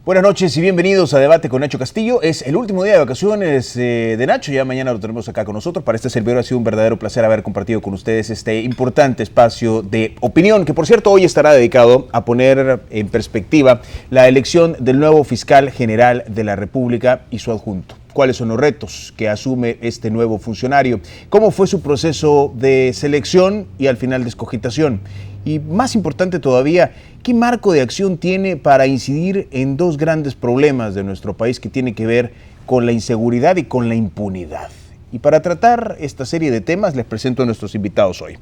Buenas noches y bienvenidos a Debate con Nacho Castillo. Es el último día de vacaciones de Nacho, ya mañana lo tenemos acá con nosotros. Para este servidor ha sido un verdadero placer haber compartido con ustedes este importante espacio de opinión, que por cierto hoy estará dedicado a poner en perspectiva la elección del nuevo fiscal general de la República y su adjunto. ¿Cuáles son los retos que asume este nuevo funcionario? ¿Cómo fue su proceso de selección y al final de escogitación? Y más importante todavía, ¿qué marco de acción tiene para incidir en dos grandes problemas de nuestro país que tiene que ver con la inseguridad y con la impunidad? Y para tratar esta serie de temas les presento a nuestros invitados hoy.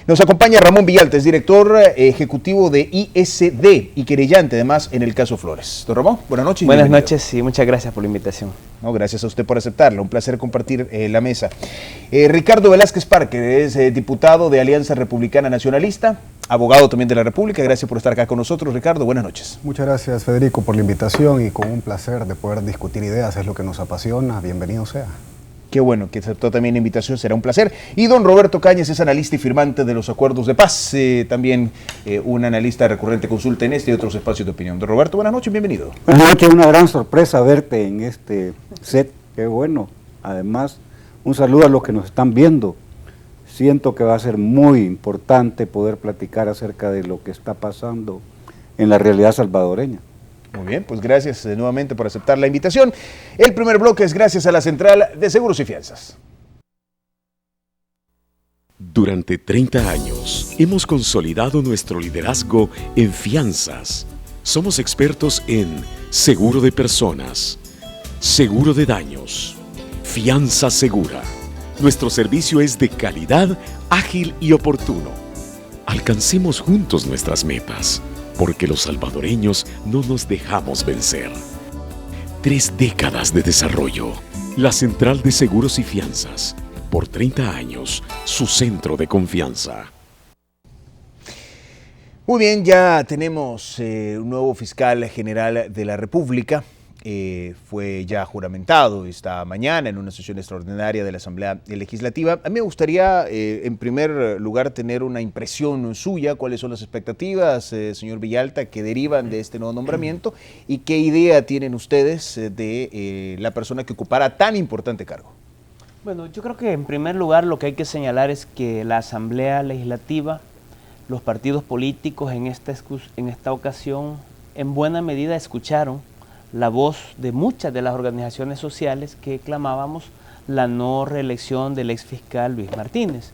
Nos acompaña Ramón Villalta, es director ejecutivo de ISD y querellante además en el caso Flores. Don Ramón, buenas noches. Buenas noches y muchas gracias por la invitación. No, gracias a usted por aceptarla, un placer compartir la mesa. Ricardo Velázquez Parque es diputado de Alianza Republicana Nacionalista, abogado también de la República. Gracias por estar acá con nosotros, Ricardo. Buenas noches. Muchas gracias, Federico, por la invitación y con un placer de poder discutir ideas, es lo que nos apasiona. Bienvenido sea. Qué bueno que aceptó también la invitación, será un placer. Y don Roberto Cañas es analista y firmante de los acuerdos de paz, también un analista recurrente consulta en este y otros espacios de opinión. Don Roberto, buenas noches, bienvenido. Buenas noches, una gran sorpresa verte en este set, qué bueno. Además, un saludo a los que nos están viendo. Siento que va a ser muy importante poder platicar acerca de lo que está pasando en la realidad salvadoreña. Muy bien, pues gracias nuevamente por aceptar la invitación. El primer bloque es gracias a la Central de Seguros y Fianzas. Durante 30 años hemos consolidado nuestro liderazgo en fianzas. Somos expertos en seguro de personas, seguro de daños, fianza segura. Nuestro servicio es de calidad, ágil y oportuno. Alcancemos juntos nuestras metas, porque los salvadoreños no nos dejamos vencer. 3 décadas de desarrollo. La Central de Seguros y Fianzas. Por 30 años, su centro de confianza. Muy bien, ya tenemos un nuevo fiscal general de la República. Fue ya juramentado esta mañana en una sesión extraordinaria de la Asamblea Legislativa. A mí me gustaría, en primer lugar, tener una impresión suya, cuáles son las expectativas, señor Villalta, que derivan de este nuevo nombramiento y qué idea tienen ustedes de la persona que ocupará tan importante cargo. Bueno, yo creo que en primer lugar lo que hay que señalar es que la Asamblea Legislativa, los partidos políticos en esta ocasión, en buena medida escucharon la voz de muchas de las organizaciones sociales que clamábamos la no reelección del exfiscal Luis Martínez,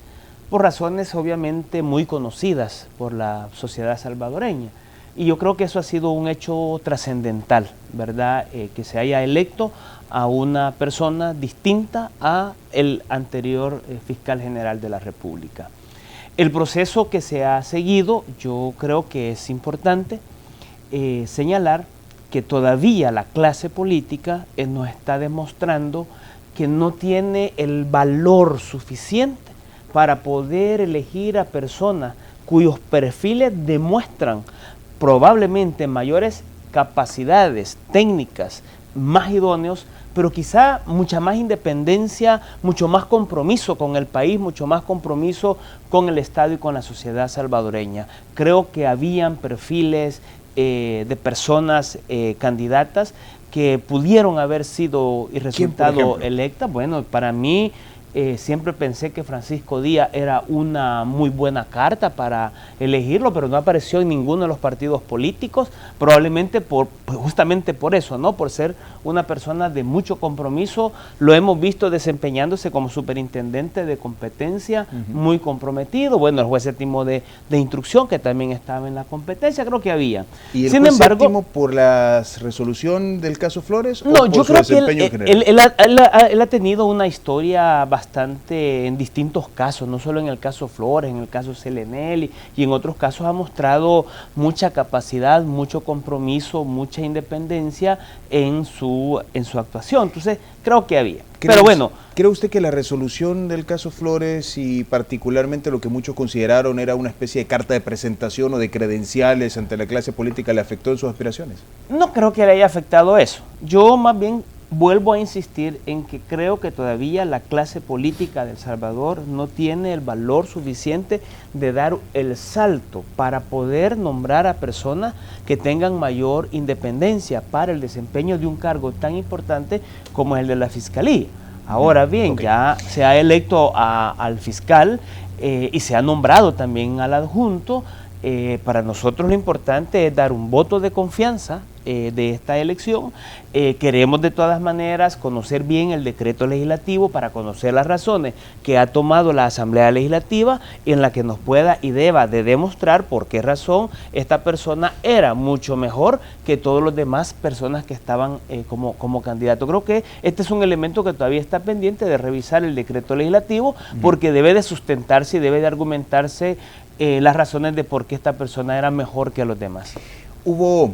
por razones obviamente muy conocidas por la sociedad salvadoreña. Y yo creo que eso ha sido un hecho trascendental, ¿verdad? Que se haya electo a una persona distinta a el anterior fiscal general de la República. El proceso que se ha seguido, yo creo que es importante señalar que todavía la clase política nos está demostrando que no tiene el valor suficiente para poder elegir a personas cuyos perfiles demuestran probablemente mayores capacidades técnicas, más idóneos, pero quizá mucha más independencia, mucho más compromiso con el país, mucho más compromiso con el Estado y con la sociedad salvadoreña. Creo que habían perfiles de personas candidatas que pudieron haber sido y resultado electas. Bueno, para mí siempre pensé que Francisco Díaz era una muy buena carta para elegirlo, pero no apareció en ninguno de los partidos políticos, probablemente justamente por eso, ¿no? Por ser una persona de mucho compromiso. Lo hemos visto desempeñándose como superintendente de competencia, muy comprometido. Bueno, el juez séptimo de instrucción, que también estaba en la competencia, creo que había. ¿Y el juez séptimo por la resolución del caso Flores? No, o por yo su creo que desempeño en general? él ha tenido una historia bastante en distintos casos, no solo en el caso Flores, en el caso Selenel y en otros casos ha mostrado mucha capacidad, mucho compromiso, mucha independencia en su actuación. Entonces, creo que había. Pero bueno, ¿cree usted que la resolución del caso Flores y particularmente lo que muchos consideraron era una especie de carta de presentación o de credenciales ante la clase política le afectó en sus aspiraciones? No creo que le haya afectado eso. Yo más bien vuelvo a insistir en que creo que todavía la clase política de El Salvador no tiene el valor suficiente de dar el salto para poder nombrar a personas que tengan mayor independencia para el desempeño de un cargo tan importante como el de la Fiscalía. Ahora bien, ya se ha electo al fiscal y se ha nombrado también al adjunto. Para nosotros lo importante es dar un voto de confianza de esta elección. Queremos de todas maneras conocer bien el decreto legislativo para conocer las razones que ha tomado la Asamblea Legislativa, en la que nos pueda y deba de demostrar por qué razón esta persona era mucho mejor que todos los demás personas que estaban como candidato. Creo que este es un elemento que todavía está pendiente de revisar el decreto legislativo, porque debe de sustentarse y debe de argumentarse las razones de por qué esta persona era mejor que los demás. Hubo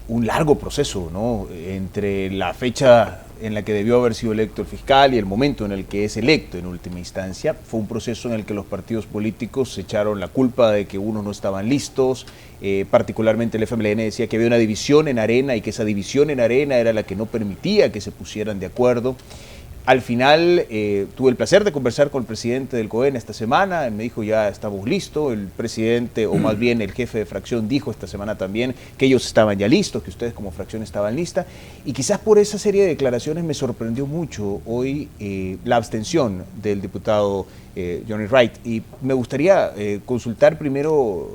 un largo proceso, ¿no?, entre la fecha en la que debió haber sido electo el fiscal y el momento en el que es electo en última instancia. Fue un proceso en el que los partidos políticos se echaron la culpa de que unos no estaban listos, particularmente el FMLN decía que había una división en Arena y que esa división en Arena era la que no permitía que se pusieran de acuerdo. Al final tuve el placer de conversar con el presidente del COEN esta semana, él me dijo ya estamos listos, el presidente o más bien el jefe de fracción dijo esta semana también que ellos estaban ya listos, que ustedes como fracción estaban listas, y quizás por esa serie de declaraciones me sorprendió mucho hoy la abstención del diputado Johnny Wright, y me gustaría consultar primero,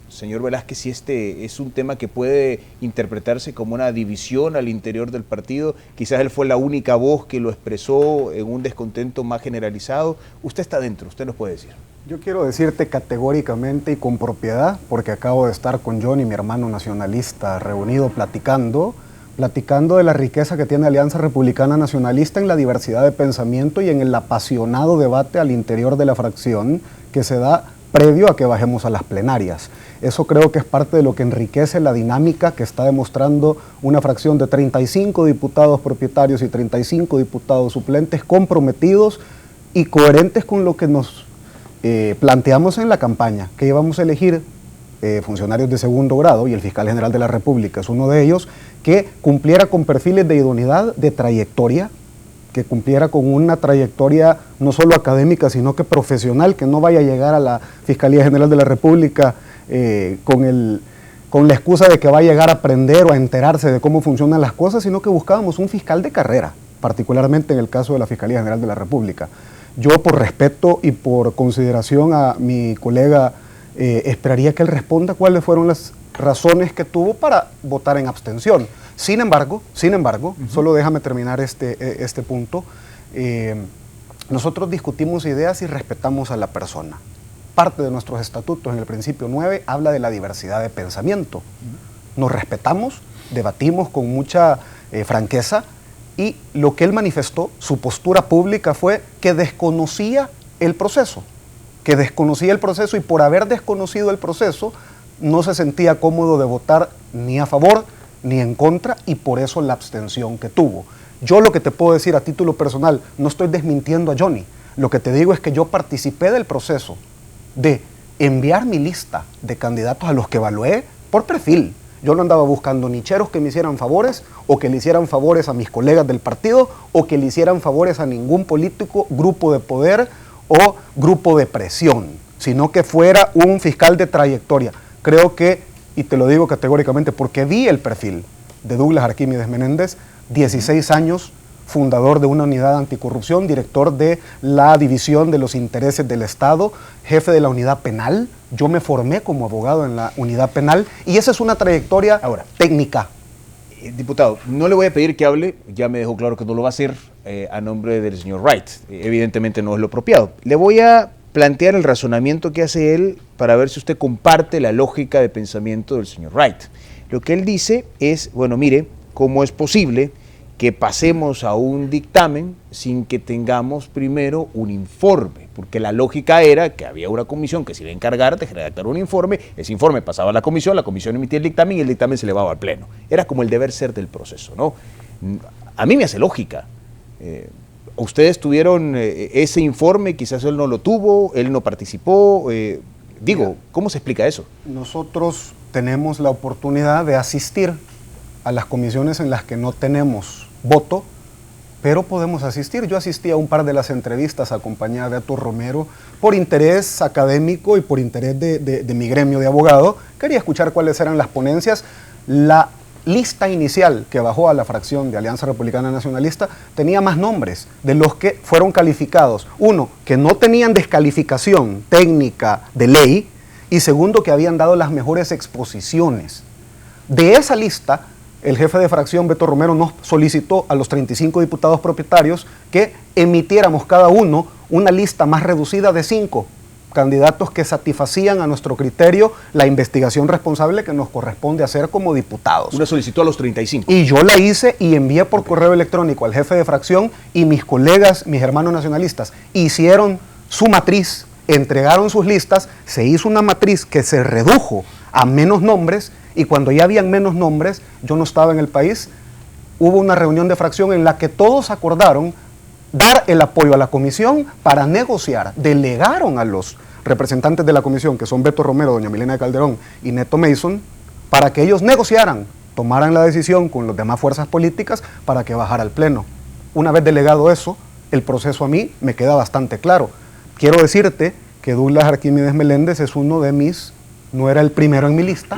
señor Velázquez, si este es un tema que puede interpretarse como una división al interior del partido. Quizás él fue la única voz que lo expresó en un descontento más generalizado. Usted está dentro, usted nos puede decir. Yo quiero decirte categóricamente y con propiedad, porque acabo de estar con Johnny, mi hermano nacionalista, reunido platicando de la riqueza que tiene Alianza Republicana Nacionalista en la diversidad de pensamiento y en el apasionado debate al interior de la fracción que se da previo a que bajemos a las plenarias. Eso creo que es parte de lo que enriquece la dinámica que está demostrando una fracción de 35 diputados propietarios y 35 diputados suplentes comprometidos y coherentes con lo que nos planteamos en la campaña, que íbamos a elegir funcionarios de segundo grado, y el fiscal general de la República es uno de ellos, que cumpliera con perfiles de idoneidad, de trayectoria, que cumpliera con una trayectoria no solo académica, sino que profesional, que no vaya a llegar a la Fiscalía General de la República con la excusa de que va a llegar a aprender o a enterarse de cómo funcionan las cosas, sino que buscábamos un fiscal de carrera, particularmente en el caso de la Fiscalía General de la República. Yo, por respeto y por consideración a mi colega, esperaría que él responda cuáles fueron las razones que tuvo para votar en abstención. Sin embargo, solo déjame terminar este punto, nosotros discutimos ideas y respetamos a la persona. Parte de nuestros estatutos en el principio 9 habla de la diversidad de pensamiento. Nos respetamos, debatimos con mucha franqueza, y lo que él manifestó, su postura pública fue que desconocía el proceso, y por haber desconocido el proceso no se sentía cómodo de votar ni a favor ni en contra, y por eso la abstención que tuvo. Yo lo que te puedo decir a título personal, no estoy desmintiendo a Johnny, lo que te digo es que yo participé del proceso de enviar mi lista de candidatos a los que evalué por perfil. Yo no andaba buscando nicheros que me hicieran favores, o que le hicieran favores a mis colegas del partido, o que le hicieran favores a ningún político, grupo de poder o grupo de presión, sino que fuera un fiscal de trayectoria. Creo que, y te lo digo categóricamente porque vi el perfil de Douglas Arquímedes Menéndez, 16 años, fundador de una unidad anticorrupción, director de la División de los Intereses del Estado, jefe de la unidad penal. Yo me formé como abogado en la unidad penal, y esa es una trayectoria técnica. Diputado, no le voy a pedir que hable, ya me dejó claro que no lo va a hacer a nombre del señor Wright, evidentemente no es lo apropiado. Le voy a plantear el razonamiento que hace él para ver si usted comparte la lógica de pensamiento del señor Wright. Lo que él dice es, bueno, mire, ¿cómo es posible que pasemos a un dictamen sin que tengamos primero un informe? Porque la lógica era que había una comisión que se iba a encargar de redactar un informe, ese informe pasaba a la comisión emitía el dictamen y el dictamen se elevaba al pleno. Era como el deber ser del proceso, ¿no? A mí me hace lógica. Ustedes tuvieron ese informe, quizás él no lo tuvo, él no participó. ¿Cómo se explica eso? Nosotros tenemos la oportunidad de asistir a las comisiones en las que no tenemos voto, pero podemos asistir. Yo asistí a un par de las entrevistas acompañada de Beto Romero por interés académico y por interés de mi gremio de abogado. Quería escuchar cuáles eran las ponencias. La lista inicial que bajó a la fracción de Alianza Republicana Nacionalista tenía más nombres de los que fueron calificados. Uno, que no tenían descalificación técnica de ley, y segundo, que habían dado las mejores exposiciones. De esa lista, el jefe de fracción, Beto Romero, nos solicitó a los 35 diputados propietarios que emitiéramos cada uno una lista más reducida de 5 candidatos que satisfacían a nuestro criterio la investigación responsable que nos corresponde hacer como diputados. Una solicitud a los 35. Y yo la hice y envié por correo electrónico al jefe de fracción, y mis colegas, mis hermanos nacionalistas, hicieron su matriz, entregaron sus listas, se hizo una matriz que se redujo a menos nombres, y cuando ya habían menos nombres, yo no estaba en el país, hubo una reunión de fracción en la que todos acordaron dar el apoyo a la comisión para negociar. Delegaron a los representantes de la comisión, que son Beto Romero, doña Milena de Calderón y Neto Mason, para que ellos negociaran, tomaran la decisión con las demás fuerzas políticas para que bajara al pleno. Una vez delegado eso, el proceso a mí me queda bastante claro. Quiero decirte que Douglas Arquímedes Meléndez es uno de mis, no era el primero en mi lista,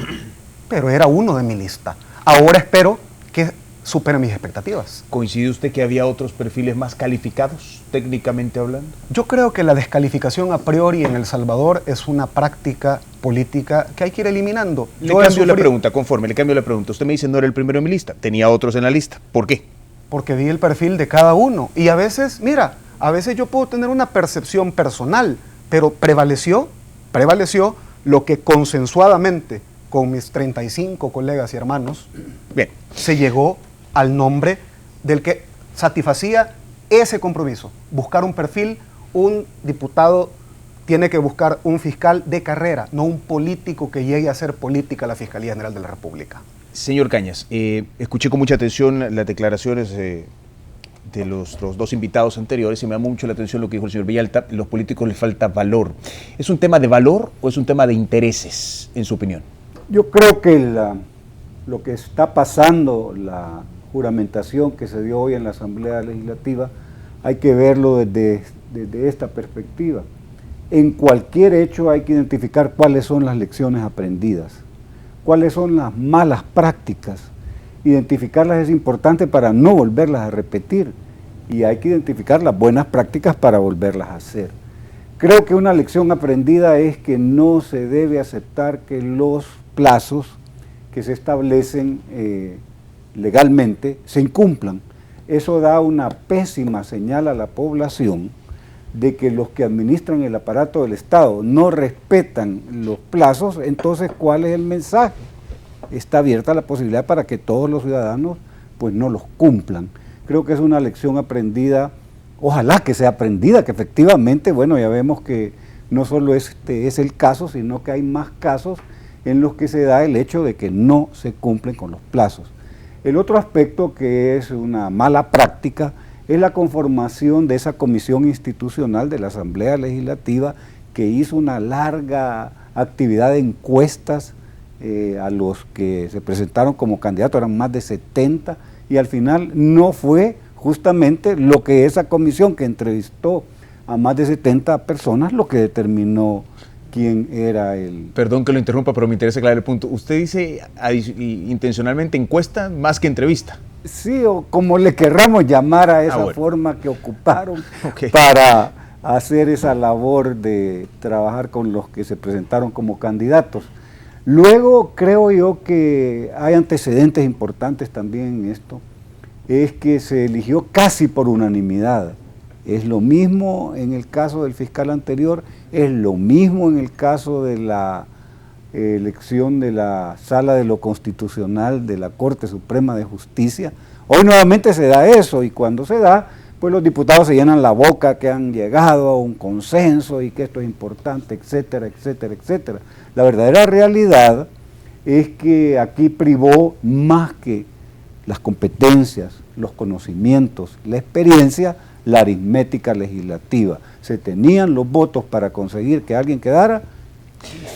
pero era uno de mi lista. Ahora espero que supera mis expectativas. ¿Coincide usted que había otros perfiles más calificados, técnicamente hablando? Yo creo que la descalificación a priori en El Salvador es una práctica política que hay que ir eliminando. Le cambio la pregunta, conforme, le cambio la pregunta. Usted me dice no era el primero en mi lista, tenía otros en la lista. ¿Por qué? Porque vi el perfil de cada uno. Y a veces, mira, a veces yo puedo tener una percepción personal, pero prevaleció lo que consensuadamente con mis 35 colegas y hermanos, bien, se llegó al nombre del que satisfacía ese compromiso. Buscar un perfil, un diputado tiene que buscar un fiscal de carrera, no un político que llegue a hacer política a la Fiscalía General de la República. Señor Cañas, escuché con mucha atención las declaraciones de los dos invitados anteriores y me llamó mucho la atención lo que dijo el señor Villalta. Los políticos les falta valor. ¿Es un tema de valor o es un tema de intereses, en su opinión? Yo creo que lo que está pasando, la juramentación que se dio hoy en la Asamblea Legislativa, hay que verlo desde esta perspectiva. En cualquier hecho hay que identificar cuáles son las lecciones aprendidas, cuáles son las malas prácticas. Identificarlas es importante para no volverlas a repetir, y hay que identificar las buenas prácticas para volverlas a hacer. Creo que una lección aprendida es que no se debe aceptar que los plazos que se establecen legalmente se incumplan. Eso da una pésima señal a la población de que los que administran el aparato del Estado no respetan los plazos. Entonces, ¿cuál es el mensaje? Está abierta la posibilidad para que todos los ciudadanos pues no los cumplan. Creo que es una lección aprendida, ojalá que sea aprendida, que efectivamente, bueno, ya vemos que no solo este es el caso, sino que hay más casos en los que se da el hecho de que no se cumplen con los plazos. El otro aspecto que es una mala práctica es la conformación de esa comisión institucional de la Asamblea Legislativa que hizo una larga actividad de encuestas a los que se presentaron como candidatos, eran más de 70, y al final no fue justamente lo que esa comisión que entrevistó a más de 70 personas lo que determinó quién era el... Perdón que lo interrumpa, pero me interesa aclarar el punto. Usted dice intencionalmente encuesta más que entrevista. Sí, o como le querramos llamar a esa forma que ocuparon para hacer esa labor de trabajar con los que se presentaron como candidatos. Luego creo yo que hay antecedentes importantes también en esto, es que se eligió casi por unanimidad. Es lo mismo en el caso del fiscal anterior, es lo mismo en el caso de la elección de la Sala de lo Constitucional de la Corte Suprema de Justicia. Hoy nuevamente se da eso, y cuando se da, pues los diputados se llenan la boca que han llegado a un consenso y que esto es importante, etcétera, etcétera, etcétera. La verdadera realidad es que aquí privó más que las competencias, los conocimientos, la experiencia, la aritmética legislativa. Se tenían los votos para conseguir que alguien quedara,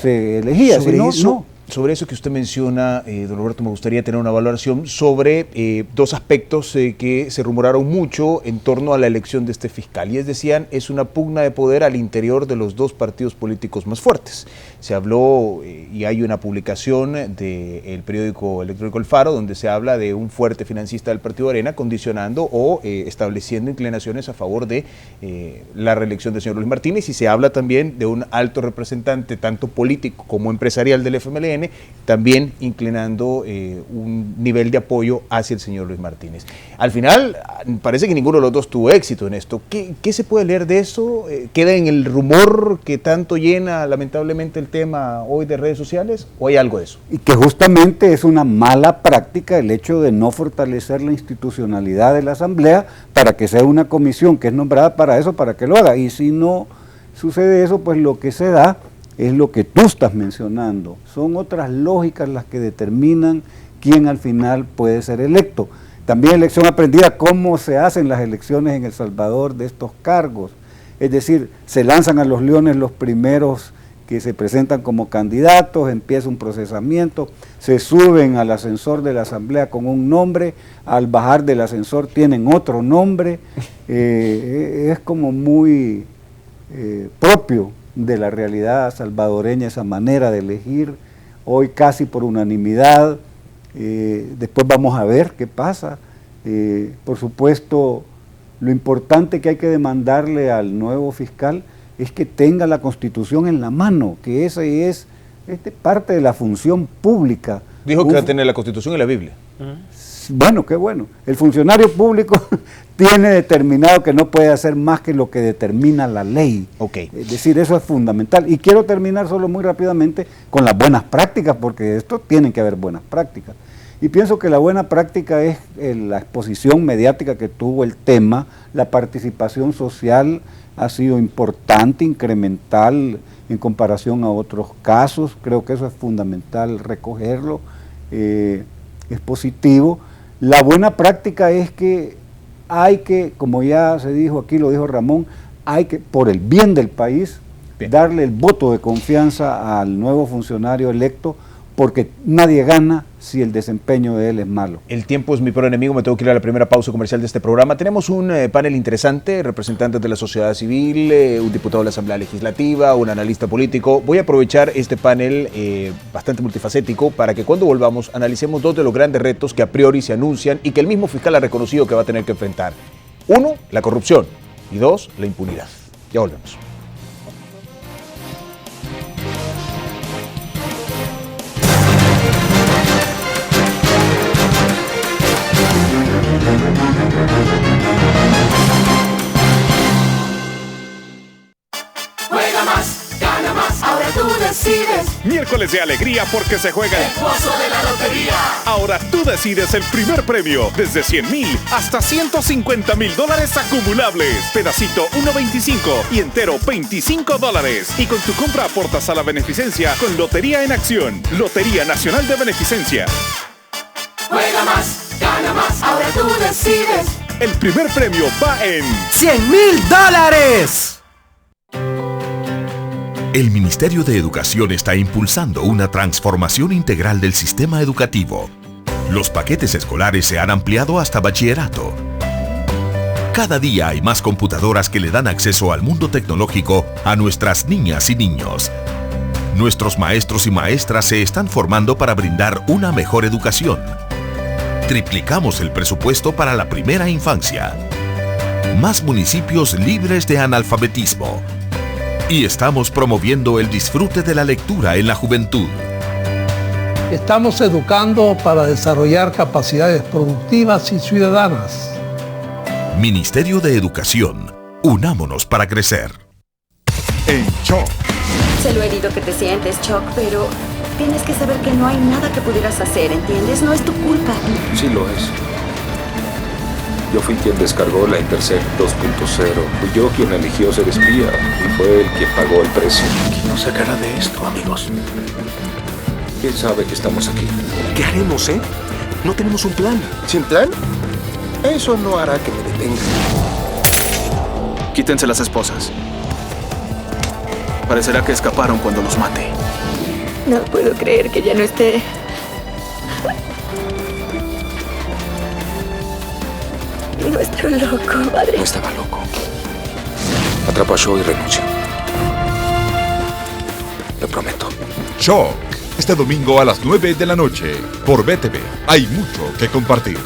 se elegía, si no, no. sobre eso que usted menciona, don Roberto, me gustaría tener una valoración sobre dos aspectos que se rumoraron mucho en torno a la elección de este fiscal. Y decían, es una pugna de poder al interior de los dos partidos políticos más fuertes. Se habló, y hay una publicación del periódico electrónico El Faro, donde se habla de un fuerte financista del Partido Arena condicionando o estableciendo inclinaciones a favor de la reelección del señor Luis Martínez, y se habla también de un alto representante, tanto político como empresarial del FMLN, también inclinando un nivel de apoyo hacia el señor Luis Martínez. Al final, parece que ninguno de los dos tuvo éxito en esto. ¿Qué se puede leer de eso? ¿Queda en el rumor que tanto llena lamentablemente el tema hoy de redes sociales, o hay algo de eso? Y que justamente es una mala práctica el hecho de no fortalecer la institucionalidad de la Asamblea para que sea una comisión que es nombrada para eso, para que lo haga. Y si no sucede eso, pues lo que se da es lo que tú estás mencionando. Son otras lógicas las que determinan quién al final puede ser electo. También elección aprendida, cómo se hacen las elecciones en El Salvador de estos cargos. Es decir, se lanzan a los leones los primeros que se presentan como candidatos, empieza un procesamiento, se suben al ascensor de la Asamblea con un nombre, al bajar del ascensor tienen otro nombre. Es como muy propio de la realidad salvadoreña esa manera de elegir, hoy casi por unanimidad. Después vamos a ver qué pasa. Por supuesto, lo importante que hay que demandarle al nuevo fiscal es que tenga la Constitución en la mano, que esa es parte de la función pública. Dijo que va a tener la Constitución y la Biblia. Bueno, qué bueno. El funcionario público tiene determinado que no puede hacer más que lo que determina la ley. Okay. Es decir, eso es fundamental. Y quiero terminar solo muy rápidamente con las buenas prácticas, porque de esto tienen que haber buenas prácticas. Y pienso que la buena práctica es la exposición mediática que tuvo el tema, la participación social ha sido importante, incremental en comparación a otros casos. Creo que eso es fundamental recogerlo, es positivo. La buena práctica es que hay que, como ya se dijo aquí, lo dijo Ramón, hay que, por el bien del país, darle el voto de confianza al nuevo funcionario electo, porque nadie gana si el desempeño de él es malo. El tiempo es mi peor enemigo, me tengo que ir a la primera pausa comercial de este programa. Tenemos un panel interesante, representantes de la sociedad civil, un diputado de la Asamblea Legislativa, un analista político. Voy a aprovechar este panel bastante multifacético para que cuando volvamos analicemos dos de los grandes retos que a priori se anuncian y que el mismo fiscal ha reconocido que va a tener que enfrentar. Uno, la corrupción, y dos, la impunidad. Ya volvemos. Juega más, gana más, ahora tú decides. Miércoles de alegría porque se juega El pozo de la lotería. Ahora tú decides el primer premio, desde 100,000 hasta $150,000 acumulables. Pedacito 1.25 y entero $25. Y con tu compra aportas a la beneficencia con Lotería en Acción. Lotería Nacional de Beneficencia. Juega más, gana más, ahora tú decides. El primer premio va en $100,000. El Ministerio de Educación está impulsando una transformación integral del sistema educativo. Los paquetes escolares se han ampliado hasta bachillerato. Cada día hay más computadoras que le dan acceso al mundo tecnológico a nuestras niñas y niños. Nuestros maestros y maestras se están formando para brindar una mejor educación. Triplicamos el presupuesto para la primera infancia. Más municipios libres de analfabetismo. Y estamos promoviendo el disfrute de la lectura en la juventud. Estamos educando para desarrollar capacidades productivas y ciudadanas. Ministerio de Educación. Unámonos para crecer. En Shock. Sé lo herido que te sientes, Chuck, pero tienes que saber que no hay nada que pudieras hacer, ¿entiendes? No es tu culpa. Sí lo es. Yo fui quien descargó la Intercept 2.0. Fui yo quien eligió ser espía y fue el que pagó el precio. ¿Quién nos sacará de esto, amigos? ¿Quién sabe que estamos aquí? ¿Qué haremos, No tenemos un plan. ¿Sin plan? Eso no hará que me detenga. Quítense las esposas. Parecerá que escaparon cuando los mate. No puedo creer que ya no esté. No estaba loco, padre. No estaba loco. Atrapa a Shaw y renuncio. Lo prometo. Shock, este domingo a las 9 de la noche, por BTV. Hay mucho que compartir.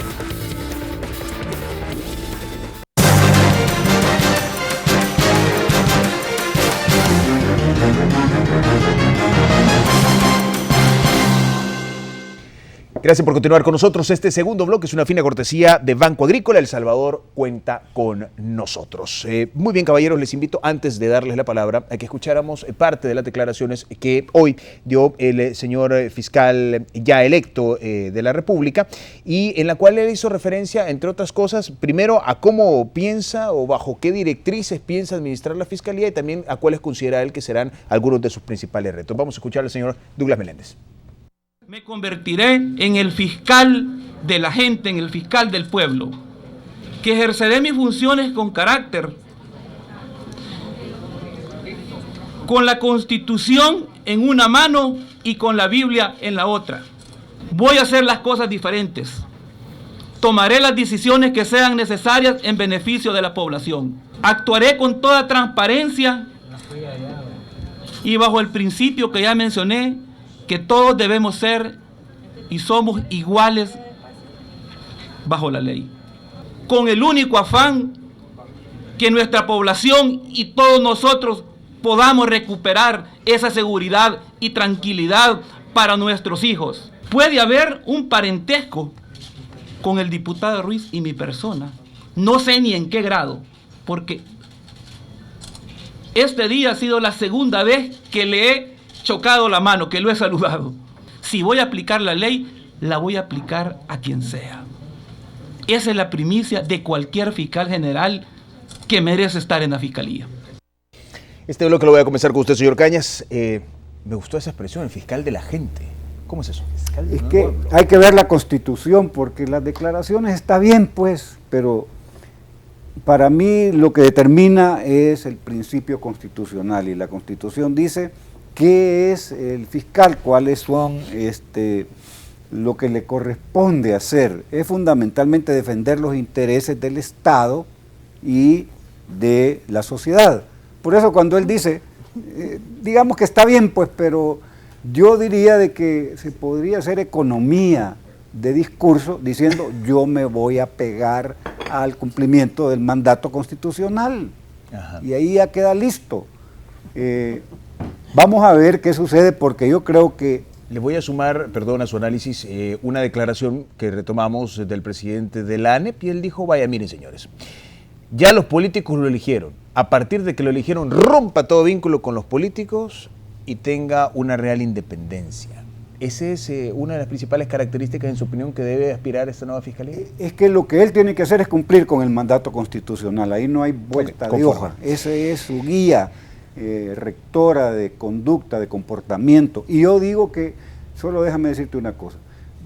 Gracias por continuar con nosotros. Este segundo bloque es una fina cortesía de Banco Agrícola. El Salvador cuenta con nosotros. Muy bien, caballeros, les invito, antes de darles la palabra, a que escucháramos parte de las declaraciones que hoy dio el señor fiscal ya electo de la República, y en la cual él hizo referencia, entre otras cosas, primero a cómo piensa o bajo qué directrices piensa administrar la Fiscalía, y también a cuáles considera él que serán algunos de sus principales retos. Vamos a escuchar al señor Douglas Meléndez. Me convertiré en el fiscal de la gente, en el fiscal del pueblo, que ejerceré mis funciones con carácter, con la Constitución en una mano y con la Biblia en la otra. Voy a hacer las cosas diferentes. Tomaré las decisiones que sean necesarias en beneficio de la población. Actuaré con toda transparencia y bajo el principio que ya mencioné, que todos debemos ser y somos iguales bajo la ley, con el único afán que nuestra población y todos nosotros podamos recuperar esa seguridad y tranquilidad para nuestros hijos. Puede haber un parentesco con el diputado Ruiz y mi persona, no sé ni en qué grado, porque este día ha sido la segunda vez que le he chocado la mano, que lo he saludado. Si voy a aplicar la ley, la voy a aplicar a quien sea. Esa es la primicia de cualquier fiscal general que merece estar en la fiscalía. Este bloque lo voy a comenzar con usted, señor Cañas. Me gustó esa expresión, el fiscal de la gente. ¿Cómo es eso? Es que hay que ver la Constitución, porque las declaraciones está bien, pues, pero para mí lo que determina es el principio constitucional, y la Constitución dice qué es el fiscal, cuáles son lo que le corresponde hacer. Es fundamentalmente defender los intereses del Estado y de la sociedad. Por eso cuando él dice, digamos que está bien, pues, pero yo diría de que se podría hacer economía de discurso diciendo yo me voy a pegar al cumplimiento del mandato constitucional. Ajá. Y ahí ya queda listo. Vamos a ver qué sucede, porque yo creo que... Le voy a sumar, perdón, a su análisis, una declaración que retomamos del presidente de la ANEP, y él dijo, vaya, miren señores, ya los políticos lo eligieron, a partir de que lo eligieron, rompa todo vínculo con los políticos y tenga una real independencia. ¿Esa es una de las principales características, en su opinión, que debe aspirar esta nueva fiscalía? Es que lo que él tiene que hacer es cumplir con el mandato constitucional, ahí no hay vuelta de hoja, ese es su guía rectora de conducta, de comportamiento. Y yo digo que, solo déjame decirte una cosa,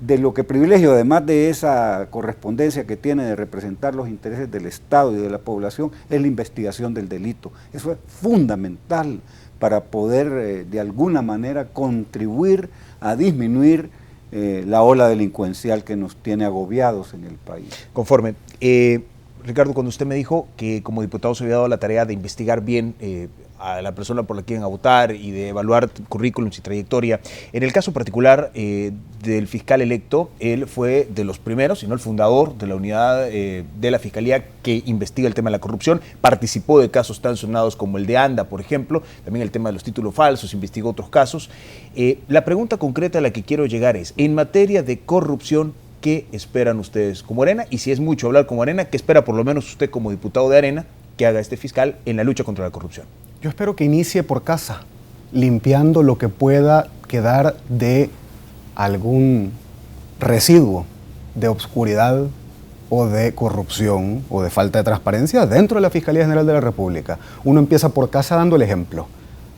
de lo que privilegio, además de esa correspondencia que tiene de representar los intereses del Estado y de la población, es la investigación del delito. Eso es fundamental para poder de alguna manera contribuir a disminuir la ola delincuencial que nos tiene agobiados en el país. Conforme. Ricardo, cuando usted me dijo que como diputado se había dado la tarea de investigar bien a la persona por la que iban a votar y de evaluar currículums y trayectoria, en el caso particular del fiscal electo, él fue de los primeros, si no el fundador de la unidad de la Fiscalía que investiga el tema de la corrupción, participó de casos tan sonados como el de ANDA, por ejemplo, también el tema de los títulos falsos, investigó otros casos. La pregunta concreta a la que quiero llegar es, en materia de corrupción, ¿qué esperan ustedes como Arena? Y si es mucho hablar como Arena, ¿qué espera por lo menos usted como diputado de Arena que haga este fiscal en la lucha contra la corrupción? Yo espero que inicie por casa, limpiando lo que pueda quedar de algún residuo de obscuridad o de corrupción o de falta de transparencia dentro de la Fiscalía General de la República. Uno empieza por casa dando el ejemplo.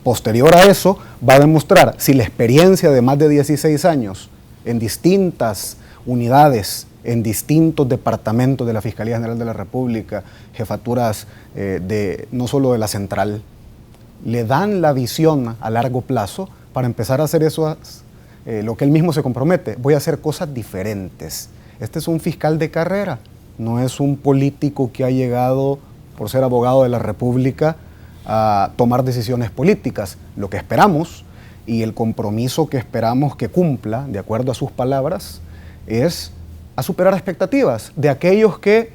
Posterior a eso va a demostrar si la experiencia de más de 16 años en distintas unidades, en distintos departamentos de la Fiscalía General de la República, jefaturas no solo de la central, le dan la visión a largo plazo para empezar a hacer eso, lo que él mismo se compromete. Voy a hacer cosas diferentes. Este es un fiscal de carrera, no es un político que ha llegado por ser abogado de la República a tomar decisiones políticas. Lo que esperamos y el compromiso que esperamos que cumpla, de acuerdo a sus palabras, es a superar expectativas de aquellos que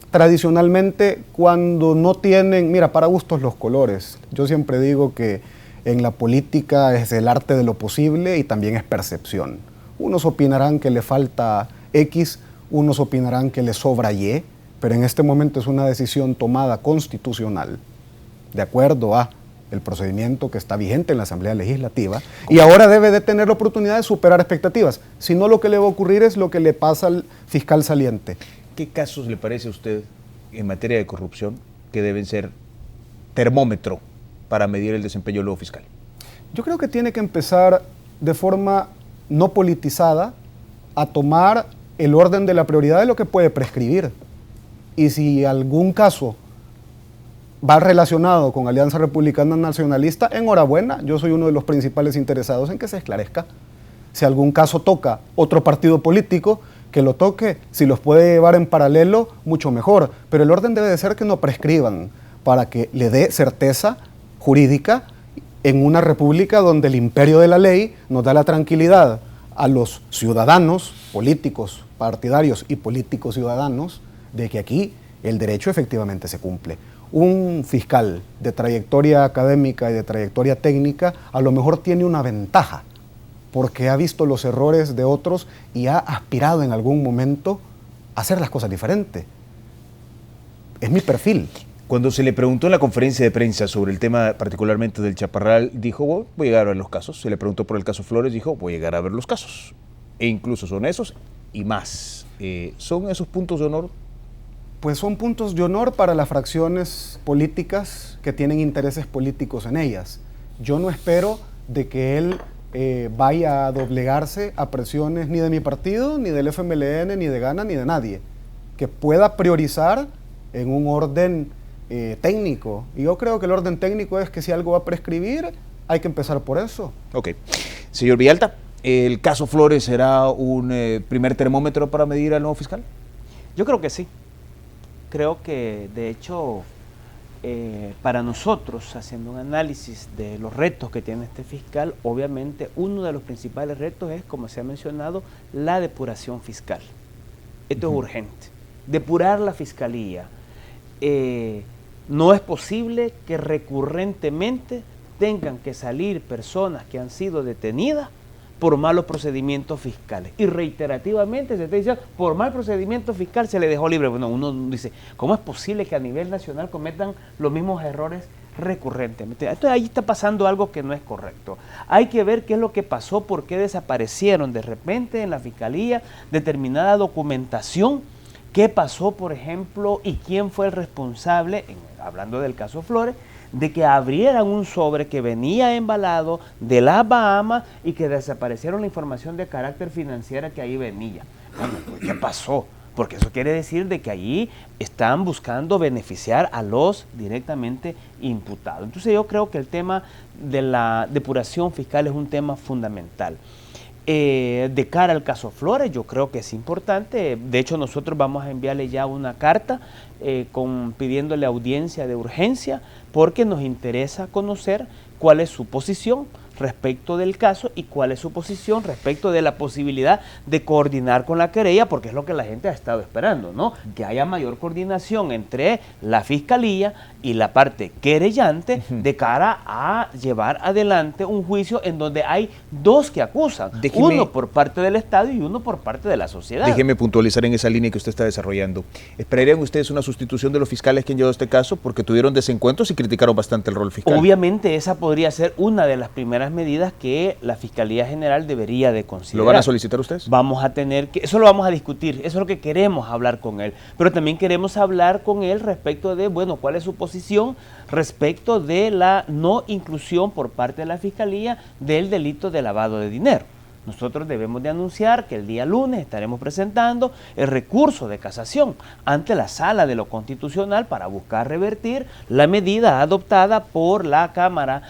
tradicionalmente cuando no tienen, mira, para gustos los colores. Yo siempre digo que en la política es el arte de lo posible y también es percepción. Unos opinarán que le falta X, unos opinarán que le sobra Y, pero en este momento es una decisión tomada constitucional, de acuerdo a el procedimiento que está vigente en la Asamblea Legislativa, y ahora debe de tener la oportunidad de superar expectativas. Si no, lo que le va a ocurrir es lo que le pasa al fiscal saliente. ¿Qué casos le parece a usted en materia de corrupción que deben ser termómetro para medir el desempeño del nuevo fiscal? Yo creo que tiene que empezar de forma no politizada a tomar el orden de la prioridad de lo que puede prescribir. Y si algún caso va relacionado con Alianza Republicana Nacionalista, enhorabuena, yo soy uno de los principales interesados en que se esclarezca. Si algún caso toca otro partido político, que lo toque. Si los puede llevar en paralelo, mucho mejor. Pero el orden debe de ser que no prescriban, para que le dé certeza jurídica en una república donde el imperio de la ley nos da la tranquilidad a los ciudadanos, políticos, partidarios y políticos ciudadanos, de que aquí el derecho efectivamente se cumple. Un fiscal de trayectoria académica y de trayectoria técnica a lo mejor tiene una ventaja, porque ha visto los errores de otros y ha aspirado en algún momento a hacer las cosas diferentes. Es mi perfil. Cuando se le preguntó en la conferencia de prensa sobre el tema particularmente del Chaparral, dijo, voy a llegar a ver los casos. Se le preguntó por el caso Flores, dijo, voy a llegar a ver los casos. E incluso son esos y más. ¿Son esos puntos de honor? Pues son puntos de honor para las fracciones políticas que tienen intereses políticos en ellas. Yo no espero de que él vaya a doblegarse a presiones ni de mi partido, ni del FMLN, ni de Gana, ni de nadie. Que pueda priorizar en un orden técnico. Y yo creo que el orden técnico es que si algo va a prescribir, hay que empezar por eso. Ok. Señor Villalta, ¿el caso Flores será un primer termómetro para medir al nuevo fiscal? Yo creo que sí. Creo que, de hecho, para nosotros, haciendo un análisis de los retos que tiene este fiscal, obviamente uno de los principales retos es, como se ha mencionado, la depuración fiscal. Esto es urgente. Depurar la fiscalía. No es posible que recurrentemente tengan que salir personas que han sido detenidas por malos procedimientos fiscales. Y reiterativamente se está diciendo, por mal procedimiento fiscal se le dejó libre. Bueno, uno dice, ¿cómo es posible que a nivel nacional cometan los mismos errores recurrentemente? Entonces ahí está pasando algo que no es correcto. Hay que ver qué es lo que pasó, por qué desaparecieron de repente en la fiscalía determinada documentación, qué pasó, por ejemplo, y quién fue el responsable, hablando del caso Flores, de que abrieran un sobre que venía embalado de las Bahamas y que desaparecieron la información de carácter financiera que ahí venía. Bueno, pues, ¿qué pasó? Porque eso quiere decir de que allí están buscando beneficiar a los directamente imputados. Entonces yo creo que el tema de la depuración fiscal es un tema fundamental. De cara al caso Flores, yo creo que es importante. De hecho, nosotros vamos a enviarle ya una carta pidiéndole audiencia de urgencia, porque nos interesa conocer cuál es su posición respecto del caso y cuál es su posición respecto de la posibilidad de coordinar con la querella, porque es lo que la gente ha estado esperando, ¿no? Que haya mayor coordinación entre la fiscalía y la parte querellante de cara a llevar adelante un juicio en donde hay dos que acusan, uno por parte del Estado y uno por parte de la sociedad. Déjeme puntualizar en esa línea que usted está desarrollando. ¿Esperarían ustedes una sustitución de los fiscales que han llevado este caso? Porque tuvieron desencuentros y criticaron bastante el rol fiscal. Obviamente esa podría ser una de las primeras medidas que la Fiscalía General debería de considerar. ¿Lo van a solicitar ustedes? Vamos a tener que, eso lo vamos a discutir, eso es lo que queremos hablar con él, pero también queremos hablar con él respecto de, bueno, cuál es su posición respecto de la no inclusión por parte de la Fiscalía del delito de lavado de dinero. nosotros debemos de anunciar que el día lunes estaremos presentando el recurso de casación ante la Sala de lo Constitucional para buscar revertir la medida adoptada por la Cámara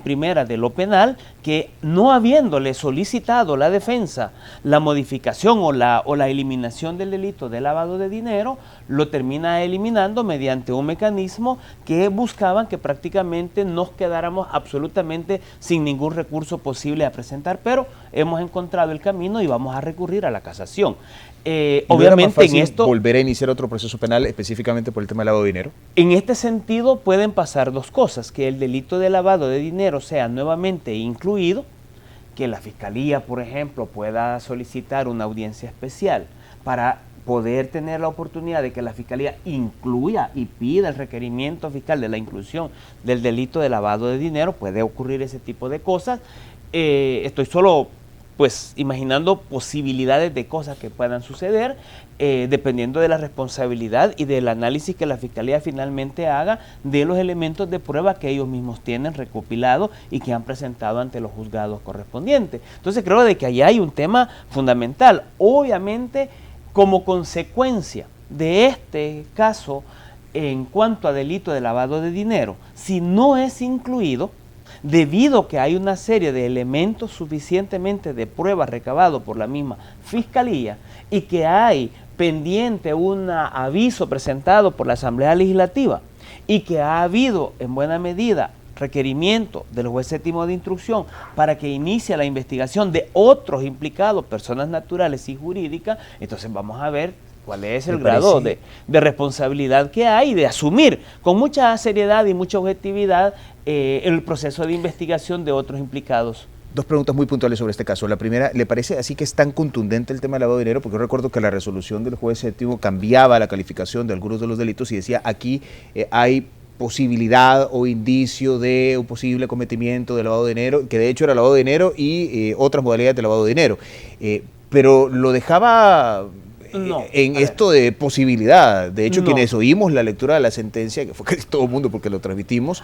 Primera de lo Penal, que no habiéndole solicitado la defensa la modificación o la eliminación del delito de lavado de dinero, lo termina eliminando mediante un mecanismo que buscaban que prácticamente nos quedáramos absolutamente sin ningún recurso posible a presentar, pero hemos encontrado el camino y vamos a recurrir a la casación. Obviamente en esto volver a iniciar otro proceso penal específicamente por el tema del lavado de dinero. En este sentido pueden pasar dos cosas: que el delito de lavado de dinero sea nuevamente incluido, que la Fiscalía, por ejemplo, pueda solicitar una audiencia especial para poder tener la oportunidad de que la Fiscalía incluya y pida el requerimiento fiscal de la inclusión del delito de lavado de dinero. Puede ocurrir ese tipo de cosas. Estoy solo pues imaginando posibilidades de cosas que puedan suceder, dependiendo de la responsabilidad y del análisis que la Fiscalía finalmente haga de los elementos de prueba que ellos mismos tienen recopilados y que han presentado ante los juzgados correspondientes. Entonces creo de que ahí hay un tema fundamental. Obviamente, como consecuencia de este caso, en cuanto a delito de lavado de dinero, si no es incluido, debido a que hay una serie de elementos suficientemente de pruebas recabados por la misma Fiscalía y que hay pendiente un aviso presentado por la Asamblea Legislativa y que ha habido en buena medida requerimiento del juez séptimo de instrucción para que inicie la investigación de otros implicados, personas naturales y jurídicas, entonces vamos a ver cuál es el grado de responsabilidad que hay, de asumir con mucha seriedad y mucha objetividad el proceso de investigación de otros implicados. Dos preguntas muy puntuales sobre este caso. La primera, ¿le parece así que es tan contundente el tema del lavado de dinero? Porque yo recuerdo que la resolución del juez séptimo cambiaba la calificación de algunos de los delitos y decía aquí hay posibilidad o indicio de un posible cometimiento de lavado de dinero, que de hecho era lavado de dinero y otras modalidades de lavado de dinero. Pero lo dejaba esto de posibilidad. De hecho, quienes oímos la lectura de la sentencia, que fue casi todo el mundo porque lo transmitimos,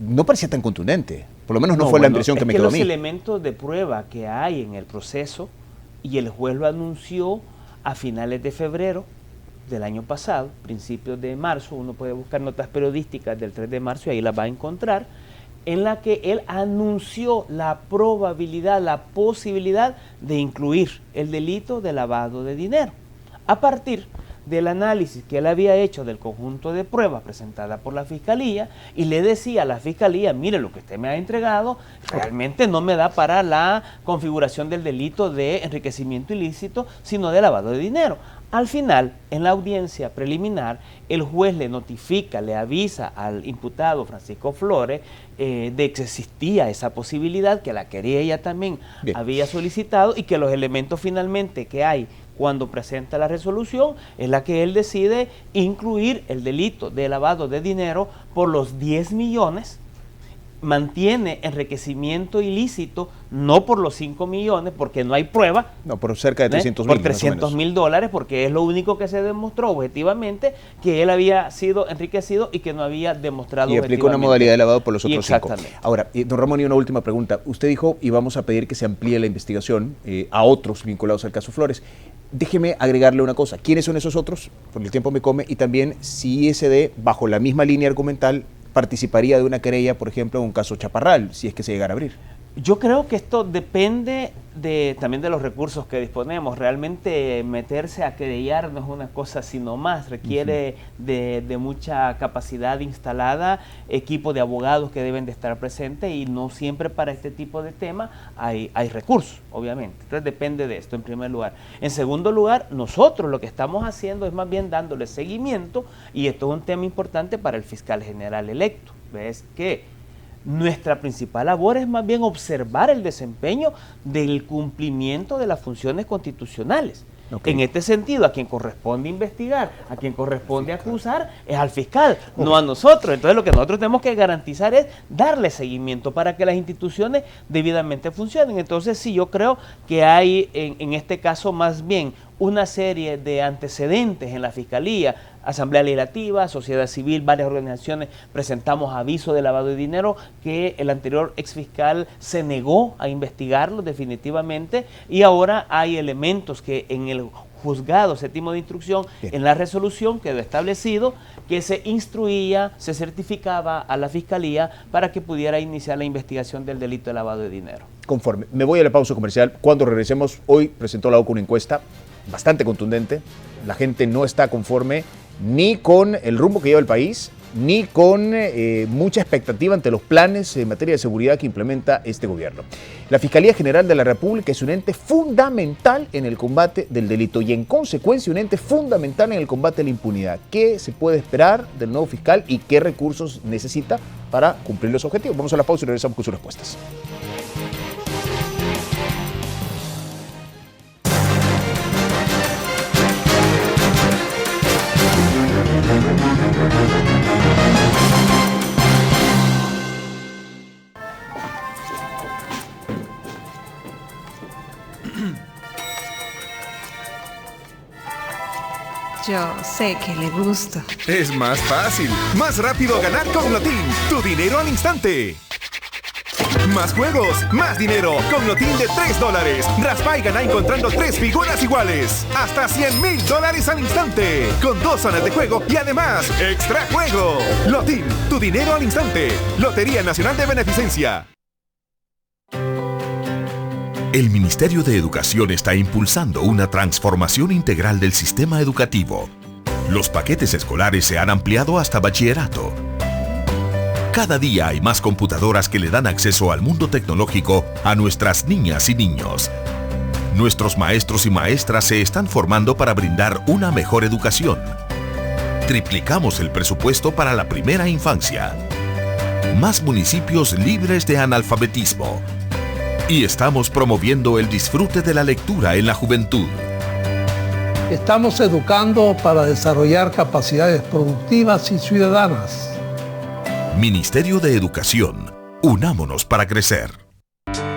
no parecía tan contundente. Por lo menos no fue la impresión que me quedó a mí. Los elementos de prueba que hay en el proceso, y el juez lo anunció a finales de febrero del año pasado, principios de marzo, uno puede buscar notas periodísticas del 3 de marzo y ahí las va a encontrar, en la que él anunció la probabilidad, la posibilidad de incluir el delito de lavado de dinero, a partir del análisis que él había hecho del conjunto de pruebas presentada por la Fiscalía, y le decía a la Fiscalía, mire, lo que usted me ha entregado realmente no me da para la configuración del delito de enriquecimiento ilícito, sino de lavado de dinero. Al final, en la audiencia preliminar, el juez le notifica, le avisa al imputado Francisco Flores de que existía esa posibilidad, que la querella también había solicitado y que los elementos finalmente que hay cuando presenta la resolución es la que él decide incluir el delito de lavado de dinero por los 10 millones, mantiene enriquecimiento ilícito no por los 5 millones porque no hay prueba. No, por cerca de 300,000. Por $300,000 porque es lo único que se demostró objetivamente, que él había sido enriquecido y que no había demostrado y aplica una modalidad de lavado por los otros 5. Ahora, don Ramón, y una última pregunta. Usted dijo, y vamos a pedir que se amplíe la investigación a otros vinculados al caso Flores. Déjeme agregarle una cosa. ¿Quiénes son esos otros? Por el tiempo me come. Y también si ISD, bajo la misma línea argumental, participaría de una querella, por ejemplo, en un caso Chaparral, si es que se llegara a abrir. Yo creo que esto depende también de los recursos que disponemos. Realmente meterse a querellar no es una cosa sino más, requiere de mucha capacidad instalada, equipo de abogados que deben de estar presentes y no siempre para este tipo de temas hay recursos, obviamente. Entonces depende de esto en primer lugar. En segundo lugar, nosotros lo que estamos haciendo es más bien dándole seguimiento, y esto es un tema importante para el fiscal general electo. ¿Ves que nuestra principal labor es más bien observar el desempeño del cumplimiento de las funciones constitucionales? En este sentido, a quien corresponde investigar, a quien corresponde acusar, es al fiscal, no a nosotros. Entonces lo que nosotros tenemos que garantizar es darle seguimiento para que las instituciones debidamente funcionen. Entonces sí, yo creo que hay en este caso más bien una serie de antecedentes en la Fiscalía Asamblea Legislativa, sociedad civil, varias organizaciones presentamos aviso de lavado de dinero que el anterior exfiscal se negó a investigarlo definitivamente, y ahora hay elementos que en el juzgado séptimo de instrucción, en la resolución quedó establecido que se instruía, se certificaba a la Fiscalía para que pudiera iniciar la investigación del delito de lavado de dinero. Conforme. Me voy a la pausa comercial. Cuando regresemos, hoy presentó la OCU una encuesta bastante contundente. La gente no está conforme ni con el rumbo que lleva el país, ni con mucha expectativa ante los planes en materia de seguridad que implementa este gobierno. La Fiscalía General de la República es un ente fundamental en el combate del delito y en consecuencia un ente fundamental en el combate a la impunidad. ¿Qué se puede esperar del nuevo fiscal y qué recursos necesita para cumplir los objetivos? Vamos a la pausa y regresamos con sus respuestas. Yo sé que le gusta. Es más fácil, más rápido ganar con Lotín. Tu dinero al instante. Más juegos, más dinero. Con Lotín de $3. Raspa y gana encontrando 3 figuras iguales. Hasta $100,000 al instante. Con 2 zonas de juego y además, extra juego. Lotín, tu dinero al instante. Lotería Nacional de Beneficencia. El Ministerio de Educación está impulsando una transformación integral del sistema educativo. Los paquetes escolares se han ampliado hasta bachillerato. Cada día hay más computadoras que le dan acceso al mundo tecnológico a nuestras niñas y niños. Nuestros maestros y maestras se están formando para brindar una mejor educación. Triplicamos el presupuesto para la primera infancia. Más municipios libres de analfabetismo. Y estamos promoviendo el disfrute de la lectura en la juventud. Estamos educando para desarrollar capacidades productivas y ciudadanas. Ministerio de Educación. Unámonos para crecer.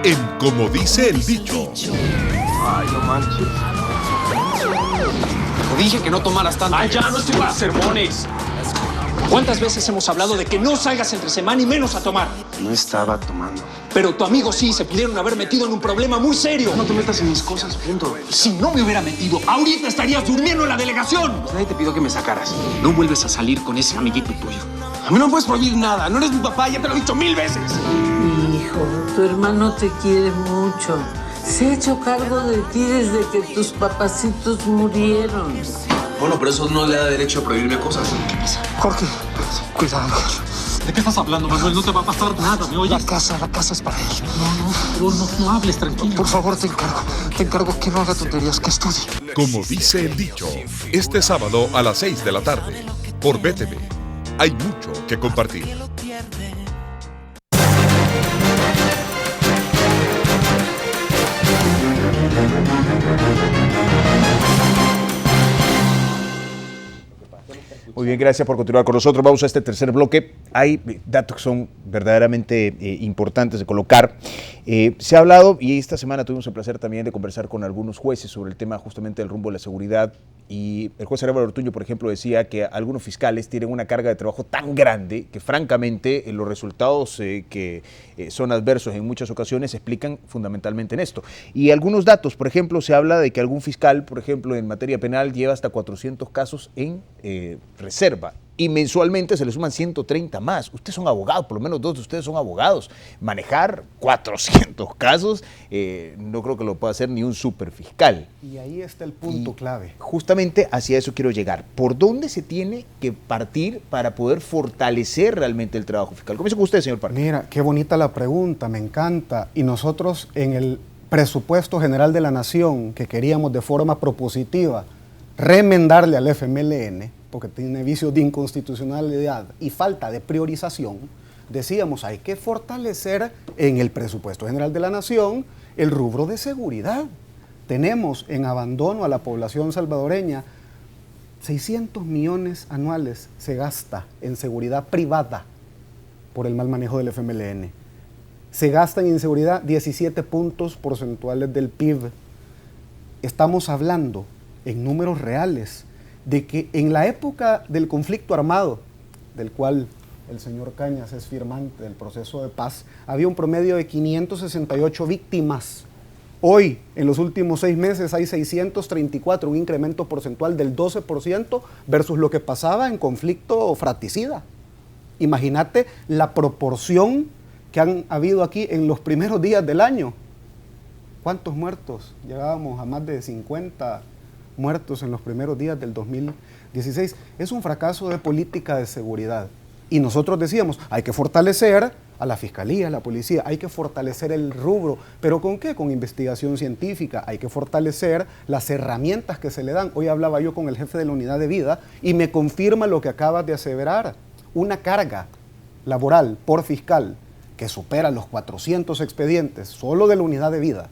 En Como dice el dicho. Ay, no manches. Te dije que no tomaras tanto. Ay, ya, no estoy para sermones. ¿Cuántas veces hemos hablado de que no salgas entre semana y menos a tomar? No estaba tomando. Pero tu amigo sí, se pudieron haber metido en un problema muy serio. No te metas en mis cosas, punto. Si no me hubiera metido, ahorita estarías durmiendo en la delegación. Pues nadie te pidió que me sacaras. No vuelves a salir con ese amiguito tuyo. A mí no me puedes prohibir nada. No eres mi papá, ya te lo he dicho 1000 veces. Hijo, tu hermano te quiere mucho. Se ha hecho cargo de ti desde que tus papacitos murieron. Bueno, pero eso no le da derecho a prohibirme cosas. ¿Qué pasa? Jorge, cuidado. ¿De qué estás hablando, Manuel? No te va a pasar nada, ¿me oyes? La casa es para él. No hables, tranquilo. Por favor, te encargo que no haga tonterías, que estudie. Como dice el dicho, este sábado a las 6 de la tarde, por BTV. Hay mucho que compartir. Muy bien, gracias por continuar con nosotros. Vamos a este tercer bloque. Hay datos que son verdaderamente importantes de colocar. Se ha hablado, y esta semana tuvimos el placer también de conversar con algunos jueces sobre el tema justamente del rumbo de la seguridad. Y el juez Arévalo Ortuño, por ejemplo, decía que algunos fiscales tienen una carga de trabajo tan grande que francamente los resultados que son adversos en muchas ocasiones se explican fundamentalmente en esto. Y algunos datos, por ejemplo, se habla de que algún fiscal, por ejemplo, en materia penal lleva hasta 400 casos en reserva. Y mensualmente se le suman 130 más. Ustedes son abogados, por lo menos 2 de ustedes son abogados. Manejar 400 casos, no creo que lo pueda hacer ni un superfiscal. Y ahí está el punto clave. Justamente hacia eso quiero llegar. ¿Por dónde se tiene que partir para poder fortalecer realmente el trabajo fiscal? Comienzo con usted, señor Parque. Mira, qué bonita la pregunta, me encanta. Y nosotros en el presupuesto general de la Nación, que queríamos de forma propositiva remendarle al FMLN, porque tiene vicios de inconstitucionalidad y falta de priorización, decíamos, hay que fortalecer en el presupuesto general de la Nación el rubro de seguridad. Tenemos en abandono a la población salvadoreña, 600 millones anuales se gasta en seguridad privada por el mal manejo del FMLN. Se gastan en inseguridad 17 puntos porcentuales del PIB. Estamos hablando en números reales de que en la época del conflicto armado, del cual el señor Cañas es firmante del proceso de paz, había un promedio de 568 víctimas. Hoy, en los últimos 6 meses, hay 634, un incremento porcentual del 12% versus lo que pasaba en conflicto fratricida. Imagínate la proporción que han habido aquí en los primeros días del año. ¿Cuántos muertos? Llegábamos a más de 50 muertos en los primeros días del 2016. Es un fracaso de política de seguridad. Y nosotros decíamos, hay que fortalecer a la Fiscalía, a la Policía, hay que fortalecer el rubro. ¿Pero con qué? Con investigación científica. Hay que fortalecer las herramientas que se le dan. Hoy hablaba yo con el jefe de la unidad de vida y me confirma lo que acabas de aseverar. Una carga laboral por fiscal que supera los 400 expedientes solo de la unidad de vida.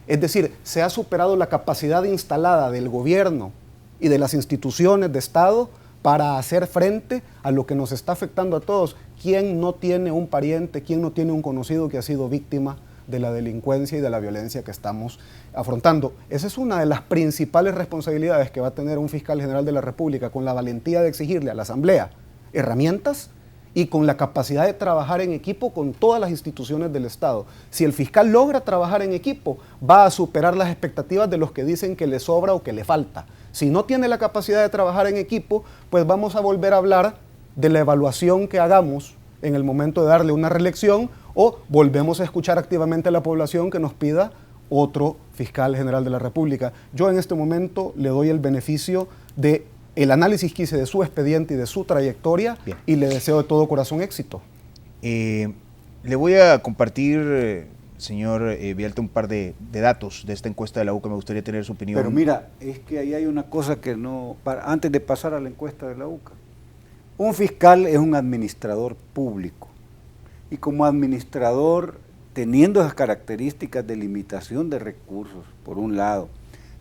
Es decir, se ha superado la capacidad instalada del gobierno y de las instituciones de Estado para hacer frente a lo que nos está afectando a todos. ¿Quién no tiene un pariente, quién no tiene un conocido que ha sido víctima de la delincuencia y de la violencia que estamos afrontando? Esa es una de las principales responsabilidades que va a tener un fiscal general de la República, con la valentía de exigirle a la Asamblea herramientas y con la capacidad de trabajar en equipo con todas las instituciones del Estado. Si el fiscal logra trabajar en equipo, va a superar las expectativas de los que dicen que le sobra o que le falta. Si no tiene la capacidad de trabajar en equipo, pues vamos a volver a hablar de la evaluación que hagamos en el momento de darle una reelección, o volvemos a escuchar activamente a la población que nos pida otro fiscal general de la República. Yo en este momento le doy el beneficio de el análisis que hice de su expediente y de su trayectoria. Bien. Y le deseo de todo corazón éxito. Le voy a compartir, señor Villalta, un par de datos de esta encuesta de la UCA. Me gustaría tener su opinión. Pero mira, es que ahí hay una cosa que no... antes de pasar a la encuesta de la UCA, un fiscal es un administrador público. Y como administrador, teniendo esas características de limitación de recursos, por un lado,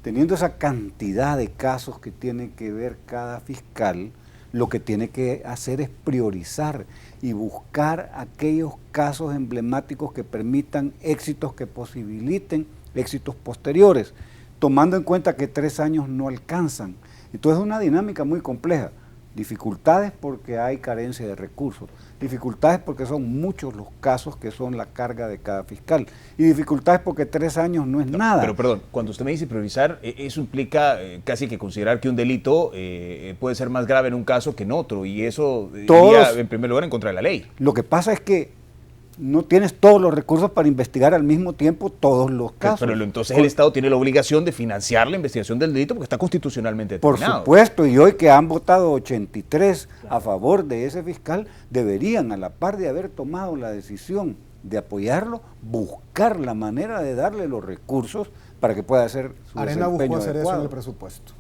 teniendo esa cantidad de casos que tiene que ver cada fiscal, lo que tiene que hacer es priorizar y buscar aquellos casos emblemáticos que permitan éxitos, que posibiliten éxitos posteriores, tomando en cuenta que 3 años no alcanzan. Entonces es una dinámica muy compleja. Dificultades porque hay carencia de recursos, dificultades porque son muchos los casos que son la carga de cada fiscal, y dificultades porque 3 años no es nada. Pero perdón, cuando usted me dice priorizar, eso implica casi que considerar que un delito puede ser más grave en un caso que en otro, y eso iría en primer lugar en contra de la ley. Lo que pasa es que no tienes todos los recursos para investigar al mismo tiempo todos los casos. Pero entonces el Estado tiene la obligación de financiar la investigación del delito porque está constitucionalmente determinado. Por supuesto, y hoy que han votado 83 a favor de ese fiscal, deberían, a la par de haber tomado la decisión de apoyarlo, buscar la manera de darle los recursos para que pueda hacer su Arena desempeño buscó hacer adecuado. eso en el presupuesto.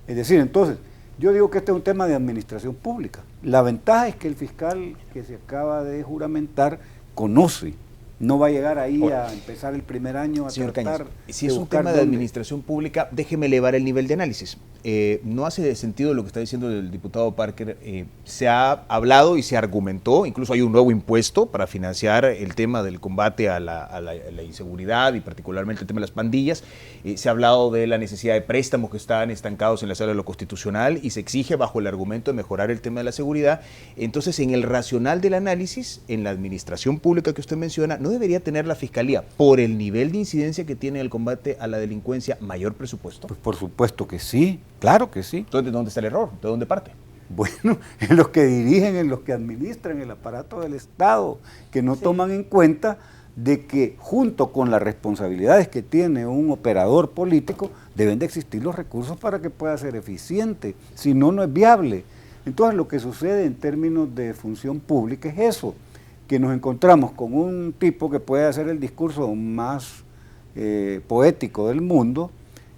Es decir, entonces, yo digo que este es un tema de administración pública. La ventaja es que el fiscal que se acaba de juramentar conoce, no va a llegar ahí a empezar el primer año a Señor tratar Cañas, si es un tema de administración pública, déjeme elevar el nivel de análisis. No hace sentido lo que está diciendo el diputado Parker. Se ha hablado y se argumentó, incluso hay un nuevo impuesto para financiar el tema del combate a la inseguridad y particularmente el tema de las pandillas. Se ha hablado de la necesidad de préstamos que están estancados en la sala de lo constitucional y se exige bajo el argumento de mejorar el tema de la seguridad. Entonces, en el racional del análisis, en la administración pública que usted menciona, ¿no debería tener la Fiscalía, por el nivel de incidencia que tiene el combate a la delincuencia, mayor presupuesto? Pues por supuesto que sí, claro que sí. Entonces, ¿dónde está el error? ¿De dónde parte? Bueno, en los que dirigen, en los que administran el aparato del Estado, que no toman en cuenta de que junto con las responsabilidades que tiene un operador político, deben de existir los recursos para que pueda ser eficiente, si no, no es viable. Entonces lo que sucede en términos de función pública es eso, que nos encontramos con un tipo que puede hacer el discurso más poético del mundo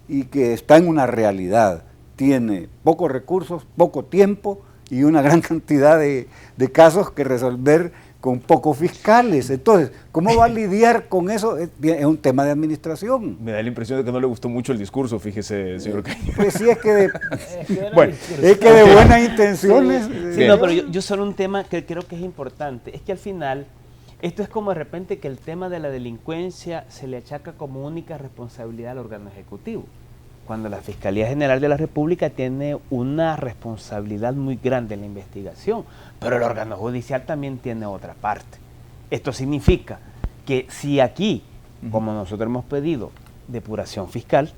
y que está en una realidad, tiene pocos recursos, poco tiempo y una gran cantidad de casos que resolver con pocos fiscales. Entonces, ¿cómo va a lidiar con eso? Es un tema de administración. Me da la impresión de que no le gustó mucho el discurso, fíjese, señor Cañas. Pues sí, es que de buenas intenciones. Sí, no, pero yo solo un tema que creo que es importante, es que al final, esto es como de repente que el tema de la delincuencia se le achaca como única responsabilidad al órgano ejecutivo, cuando la Fiscalía General de la República tiene una responsabilidad muy grande en la investigación, pero el órgano judicial también tiene otra parte. Esto significa que si aquí, como nosotros hemos pedido, depuración fiscal,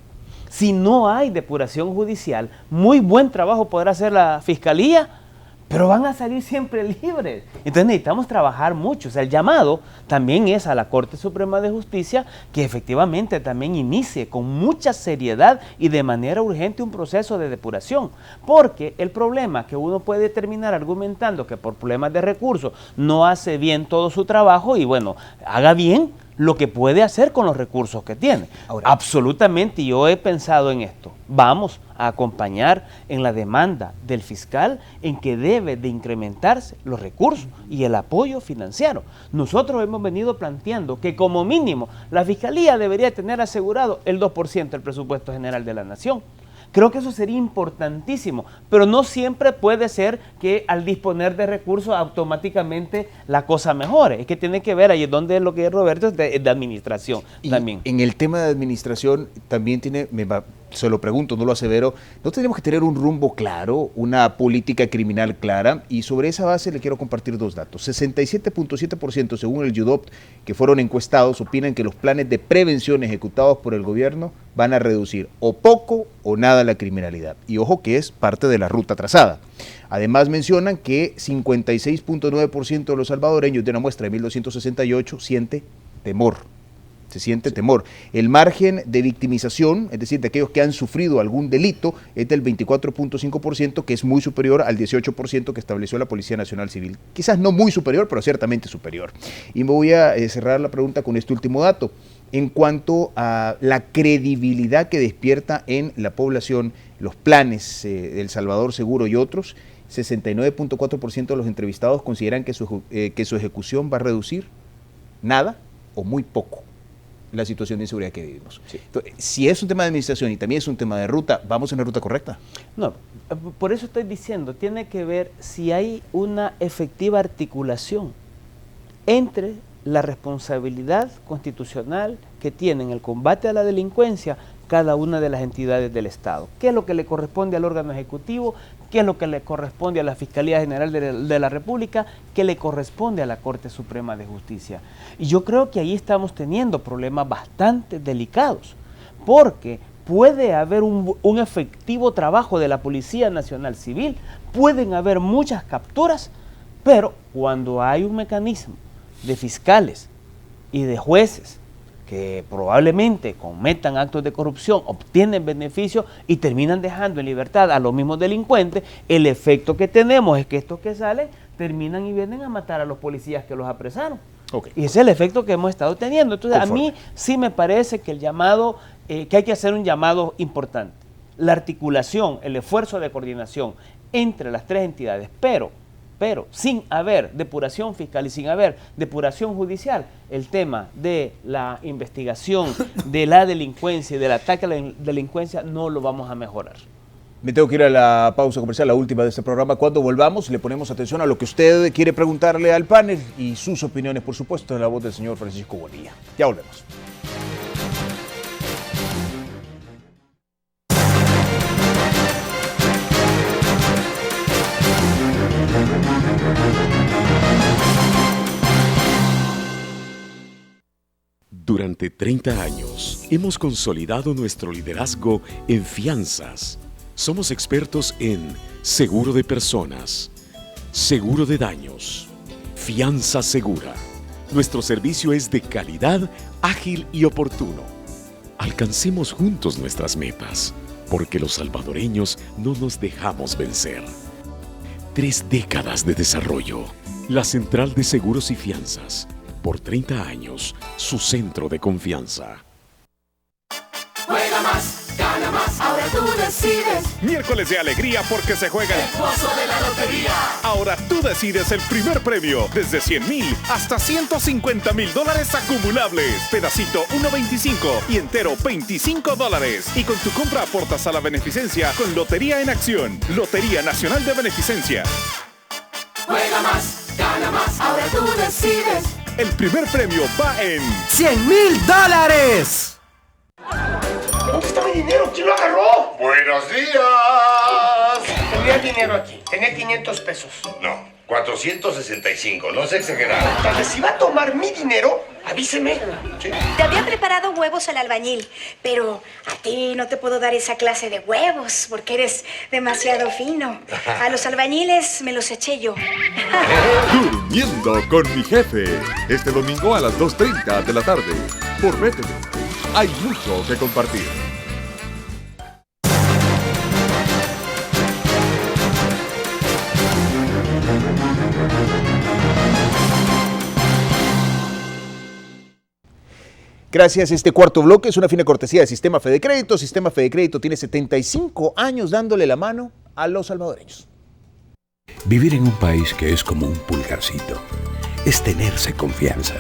si no hay depuración judicial, muy buen trabajo podrá hacer la Fiscalía, pero van a salir siempre libres. Entonces necesitamos trabajar mucho. O sea, el llamado también es a la Corte Suprema de Justicia que efectivamente también inicie con mucha seriedad y de manera urgente un proceso de depuración. Porque el problema que uno puede terminar argumentando que por problemas de recursos no hace bien todo su trabajo y bueno, haga bien lo que puede hacer con los recursos que tiene. Ahora, absolutamente, yo he pensado en esto. Vamos a acompañar en la demanda del fiscal en que debe de incrementarse los recursos y el apoyo financiero. Nosotros hemos venido planteando que como mínimo la Fiscalía debería tener asegurado el 2% del presupuesto general de la Nación. Creo que eso sería importantísimo, pero no siempre puede ser que al disponer de recursos automáticamente la cosa mejore. Es que tiene que ver ahí donde es lo que es Roberto, es de administración también. En el tema de administración también tiene, se lo pregunto, no lo asevero, ¿no tenemos que tener un rumbo claro, una política criminal clara? Y sobre esa base le quiero compartir dos datos. 67.7% según el UDOPT que fueron encuestados opinan que los planes de prevención ejecutados por el gobierno van a reducir o poco o nada la criminalidad. Y ojo que es parte de la ruta trazada. Además mencionan que 56.9% de los salvadoreños de una muestra de 1.268 siente temor. Se siente temor. El margen de victimización, es decir, de aquellos que han sufrido algún delito, es del 24.5%, que es muy superior al 18% que estableció la Policía Nacional Civil. Quizás no muy superior, pero ciertamente superior. Y me voy a cerrar la pregunta con este último dato. En cuanto a la credibilidad que despierta en la población los planes del Salvador Seguro y otros, 69.4% de los entrevistados consideran que su ejecución va a reducir nada o muy poco la situación de inseguridad que vivimos. Sí. Entonces, si es un tema de administración y también es un tema de ruta, ¿vamos en la ruta correcta? No, por eso estoy diciendo, tiene que ver si hay una efectiva articulación entre la responsabilidad constitucional que tienen el combate a la delincuencia cada una de las entidades del Estado. ¿Qué es lo que le corresponde al órgano ejecutivo? ¿Qué es lo que le corresponde a la Fiscalía General de la República? ¿Qué le corresponde a la Corte Suprema de Justicia? Y yo creo que ahí estamos teniendo problemas bastante delicados, porque puede haber un efectivo trabajo de la Policía Nacional Civil, pueden haber muchas capturas, pero cuando hay un mecanismo de fiscales y de jueces que probablemente cometan actos de corrupción, obtienen beneficios y terminan dejando en libertad a los mismos delincuentes, el efecto que tenemos es que estos que salen terminan y vienen a matar a los policías que los apresaron. Okay. Y ese es el efecto que hemos estado teniendo. Entonces, a mí sí me parece que el llamado, que hay que hacer un llamado importante. La articulación, el esfuerzo de coordinación entre las tres entidades, pero sin haber depuración fiscal y sin haber depuración judicial, el tema de la investigación de la delincuencia y del ataque a la delincuencia no lo vamos a mejorar. Me tengo que ir a la pausa comercial, la última de este programa. Cuando volvamos le ponemos atención a lo que usted quiere preguntarle al panel y sus opiniones, por supuesto, en la voz del señor Francisco Bonilla. Ya volvemos. Durante 30 años hemos consolidado nuestro liderazgo en fianzas. Somos expertos en seguro de personas, seguro de daños, fianza segura. Nuestro servicio es de calidad, ágil y oportuno. Alcancemos juntos nuestras metas, porque los salvadoreños no nos dejamos vencer. 3 décadas de desarrollo. La Central de Seguros y Fianzas. Por 30 años, su centro de confianza. Juega más, gana más, ahora tú decides. Miércoles de alegría porque se juega el pozo de la lotería. Ahora tú decides el primer premio, desde 100,000 hasta 150,000 dólares acumulables. Pedacito 1.25 y entero $25. Y con tu compra aportas a la beneficencia con Lotería en Acción. Lotería Nacional de Beneficencia. Juega más, gana más, ahora tú decides. El primer premio va en $100,000. está mi dinero? ¿Quién lo agarró? ¡Buenos días! Tenía dinero aquí. Tenía 500 pesos. No, 465, no es exagerado. Entonces, si va a tomar mi dinero, avíseme. Sí. Te había preparado huevos al albañil, pero a ti no te puedo dar esa clase de huevos porque eres demasiado fino. A los albañiles me los eché yo. Durmiendo con mi jefe. Este domingo a las 2:30 de la tarde. Por BTV. Hay mucho que compartir. Gracias. Este cuarto bloque es una fina cortesía de Sistema Fede Crédito. Sistema Fede Crédito tiene 75 años dándole la mano a los salvadoreños. Vivir en un país que es como un pulgarcito es tenerse confianza.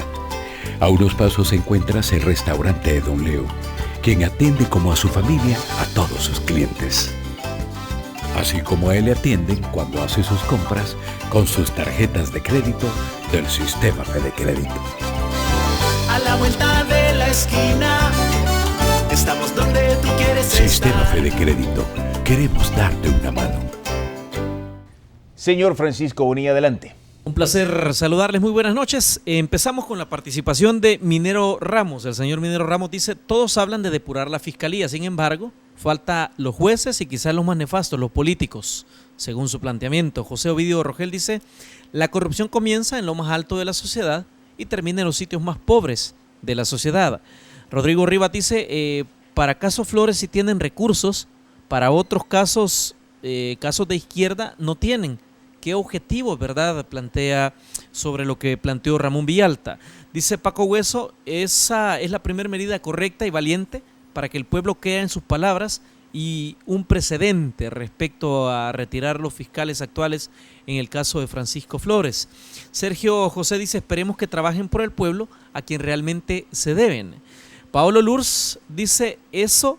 A unos pasos encuentras el restaurante de Don Leo, quien atiende como a su familia a todos sus clientes. Así como a él le atienden cuando hace sus compras con sus tarjetas de crédito del Sistema Fede Crédito. A la vuelta de la esquina, estamos donde tú quieres Sistema estar. Fede Crédito, queremos darte una mano. Señor Francisco Bonilla, adelante. Un placer saludarles, muy buenas noches. Empezamos con la participación de Minero Ramos. El señor Minero Ramos dice, todos hablan de depurar la fiscalía, sin embargo, falta los jueces y quizás los más nefastos, los políticos, según su planteamiento. José Ovidio Rogel dice, la corrupción comienza en lo más alto de la sociedad y termina en los sitios más pobres de la sociedad. Rodrigo Rivas dice, para casos Flores sí tienen recursos, para otros casos, casos de izquierda no tienen. ¿Qué objetivos, verdad, plantea sobre lo que planteó Ramón Villalta? Dice Paco Hueso, esa es la primera medida correcta y valiente para que el pueblo crea en sus palabras y un precedente respecto a retirar los fiscales actuales en el caso de Francisco Flores. Sergio José dice, esperemos que trabajen por el pueblo a quien realmente se deben. Paolo Lurs dice, eso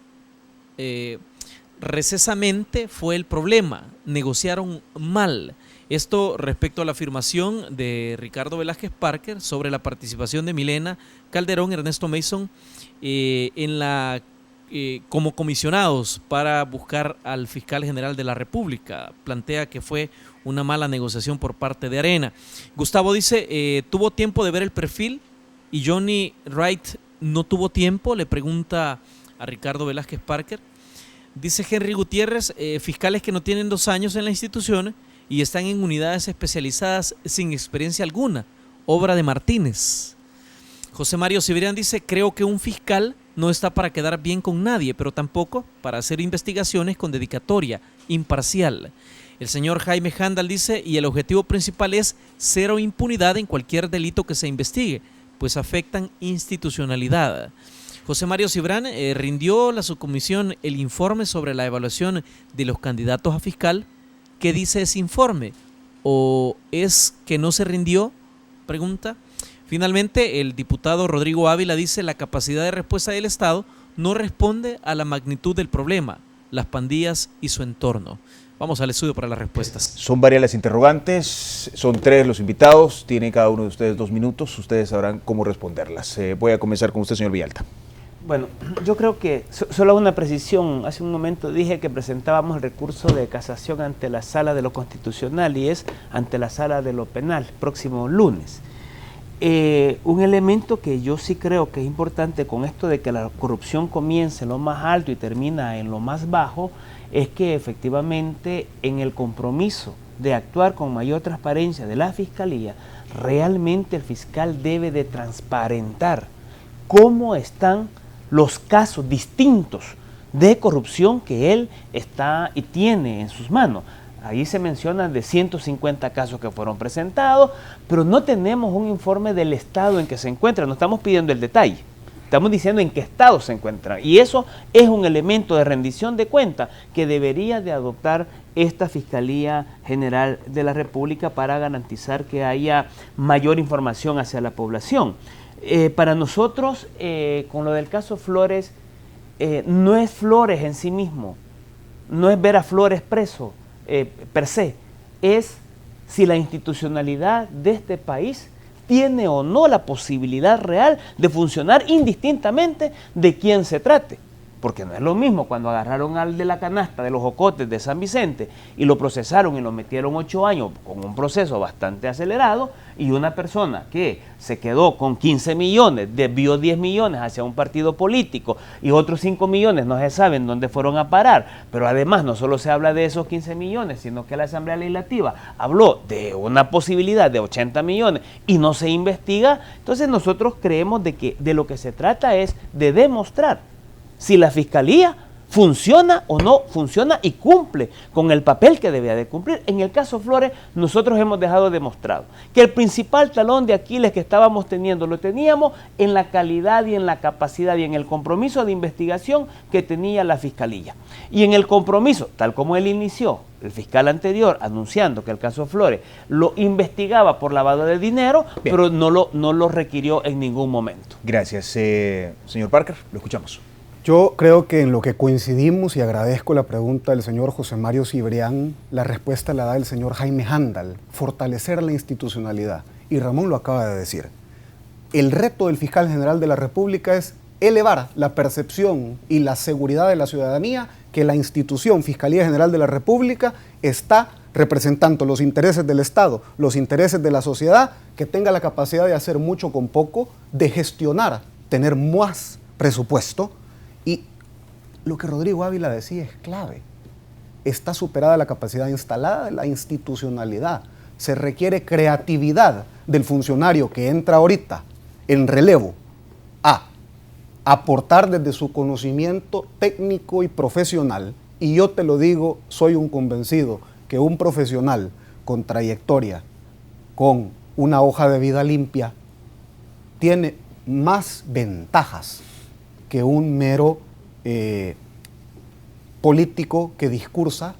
recesamente fue el problema, negociaron mal. Esto respecto a la afirmación de Ricardo Velázquez Parker sobre la participación de Milena Calderón y Ernesto Mason como comisionados para buscar al fiscal general de la República. Plantea que fue una mala negociación por parte de Arena. Gustavo dice, ¿tuvo tiempo de ver el perfil? Y Johnny Wright no tuvo tiempo, le pregunta a Ricardo Velázquez Parker. Dice Henry Gutiérrez, fiscales que no tienen 2 años en la institución y están en unidades especializadas sin experiencia alguna, obra de Martínez. José Mario Siberian dice, creo que un fiscal no está para quedar bien con nadie, pero tampoco para hacer investigaciones con dedicatoria, imparcial. El señor Jaime Handal dice, y el objetivo principal es cero impunidad en cualquier delito que se investigue, pues afectan institucionalidad. José Mario Cibrán rindió la subcomisión el informe sobre la evaluación de los candidatos a fiscal. ¿Qué dice ese informe? ¿O es que no se rindió? Pregunta. Finalmente, el diputado Rodrigo Ávila dice la capacidad de respuesta del Estado no responde a la magnitud del problema, las pandillas y su entorno. Vamos al estudio para las respuestas. Son varias las interrogantes, son 3 los invitados, tiene cada uno de ustedes 2 minutos, ustedes sabrán cómo responderlas. Voy a comenzar con usted, señor Villalta. Bueno, yo creo que solo una precisión. Hace un momento dije que presentábamos el recurso de casación ante la Sala de lo Constitucional y es ante la Sala de lo Penal, próximo lunes. Un elemento que yo sí creo que es importante con esto de que la corrupción comience en lo más alto y termina en lo más bajo, es que efectivamente en el compromiso de actuar con mayor transparencia de la Fiscalía, realmente el fiscal debe de transparentar cómo están los casos distintos de corrupción que él está y tiene en sus manos. Ahí se mencionan de 150 casos que fueron presentados, pero no tenemos un informe del estado en que se encuentran, no estamos pidiendo el detalle, estamos diciendo en qué estado se encuentran. Y eso es un elemento de rendición de cuenta que debería de adoptar esta Fiscalía General de la República para garantizar que haya mayor información hacia la población. Para nosotros, con lo del caso Flores, no es Flores en sí mismo, no es ver a Flores preso per se, es si la institucionalidad de este país tiene o no la posibilidad real de funcionar indistintamente de quién se trate. porque no es lo mismo cuando agarraron al de la canasta de los Ocotes de San Vicente y lo procesaron y lo metieron 8 años con un proceso bastante acelerado, y una persona que se quedó con 15 millones, desvió 10 millones hacia un partido político y otros 5 millones no se saben dónde fueron a parar, pero además no solo se habla de esos 15 millones, sino que la Asamblea Legislativa habló de una posibilidad de 80 millones y no se investiga. Entonces nosotros creemos de que de lo que se trata es de demostrar si la Fiscalía funciona o no funciona y cumple con el papel que debía de cumplir. En el caso Flores, nosotros hemos dejado demostrado que el principal talón de Aquiles que estábamos teniendo, lo teníamos en la calidad y en la capacidad y en el compromiso de investigación que tenía la Fiscalía. Y en el compromiso, tal como él inició, el fiscal anterior, anunciando que el caso Flores lo investigaba por lavado de dinero, bien, pero no lo requirió en ningún momento. Gracias. Señor Parker, lo escuchamos. Yo creo que en lo que coincidimos, y agradezco la pregunta del señor José Mario Cibrián, la respuesta la da el señor Jaime Handal, fortalecer la institucionalidad. Y Ramón lo acaba de decir. El reto del fiscal general de la República es elevar la percepción y la seguridad de la ciudadanía que la institución Fiscalía General de la República está representando los intereses del Estado, los intereses de la sociedad, que tenga la capacidad de hacer mucho con poco, de gestionar, tener más presupuesto. Y lo que Rodrigo Ávila decía es clave. Está superada la capacidad instalada de la institucionalidad. Se requiere creatividad del funcionario que entra ahorita en relevo a aportar desde su conocimiento técnico y profesional. Y yo te lo digo, soy un convencido que un profesional con trayectoria, con una hoja de vida limpia, tiene más ventajas que un mero político que discursa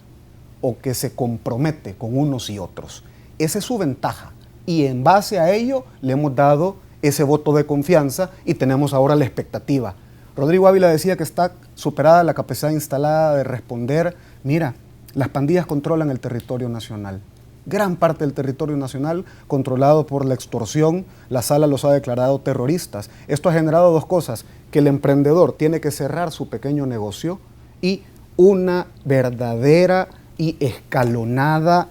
o que se compromete con unos y otros. Esa es su ventaja, y en base a ello le hemos dado ese voto de confianza y tenemos ahora la expectativa. Rodrigo Ávila decía que está superada la capacidad instalada de responder. Mira, las pandillas controlan el territorio nacional. Gran parte del territorio nacional controlado por la extorsión. La sala los ha declarado terroristas. Esto ha generado dos cosas: que el emprendedor tiene que cerrar su pequeño negocio y una verdadera y escalonada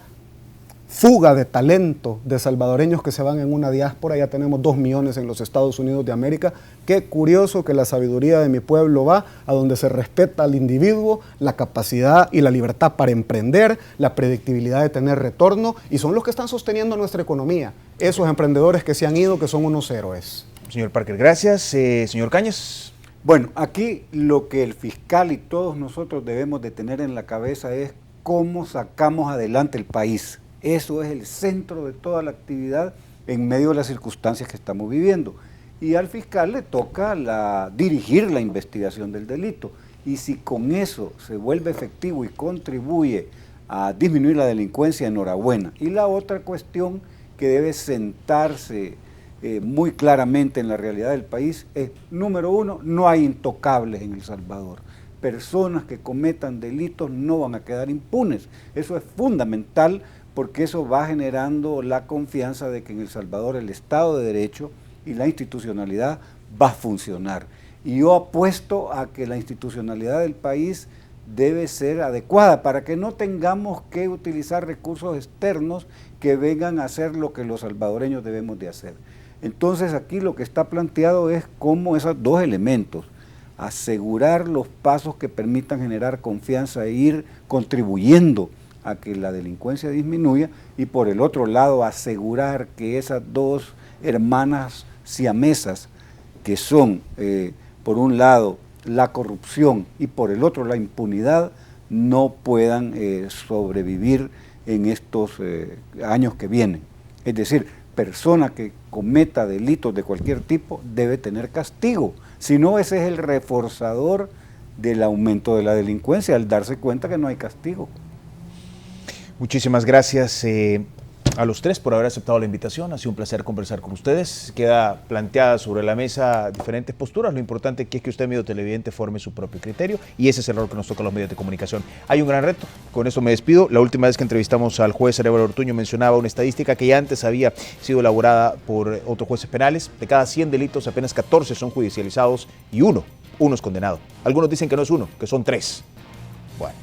fuga de talento de salvadoreños que se van en una diáspora. Ya tenemos 2 millones en los Estados Unidos de América. Qué curioso que la sabiduría de mi pueblo va a donde se respeta al individuo, la capacidad y la libertad para emprender, la predictibilidad de tener retorno, y son los que están sosteniendo nuestra economía. Esos emprendedores que se han ido, que son unos héroes. Señor Parker, gracias. Señor Cañas. Bueno, aquí lo que el fiscal y todos nosotros debemos de tener en la cabeza es cómo sacamos adelante el país. Eso es el centro de toda la actividad en medio de las circunstancias que estamos viviendo. Y al fiscal le toca dirigir la investigación del delito. Y si con eso se vuelve efectivo y contribuye a disminuir la delincuencia, enhorabuena. Y la otra cuestión que debe sentarse muy claramente en la realidad del país es, número 1, no hay intocables en El Salvador. Personas que cometan delitos no van a quedar impunes. Eso es fundamental, porque eso va generando la confianza de que en El Salvador el Estado de Derecho y la institucionalidad va a funcionar. Y yo apuesto a que la institucionalidad del país debe ser adecuada para que no tengamos que utilizar recursos externos que vengan a hacer lo que los salvadoreños debemos de hacer. Entonces aquí lo que está planteado es cómo esos dos elementos, asegurar los pasos que permitan generar confianza e ir contribuyendo a que la delincuencia disminuya, y por el otro lado asegurar que esas dos hermanas siamesas, que son por un lado la corrupción y por el otro la impunidad, no puedan sobrevivir en estos años que vienen. Es decir, persona que cometa delitos de cualquier tipo debe tener castigo, si no ese es el reforzador del aumento de la delincuencia, al darse cuenta que no hay castigo. Muchísimas gracias. a los tres por haber aceptado la invitación. Ha sido un placer conversar con ustedes. Queda planteada sobre la mesa diferentes posturas. Lo importante aquí es que usted, medio televidente, forme su propio criterio, y ese es el rol que nos toca a los medios de comunicación. Hay un gran reto. Con eso me despido. La última vez que entrevistamos al juez Arévalo Ortuño mencionaba una estadística que ya antes había sido elaborada por otros jueces penales. De cada 100 delitos, apenas 14 son judicializados y uno es condenado. Algunos dicen que no es uno, que son 3. Bueno,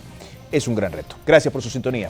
es un gran reto. Gracias por su sintonía.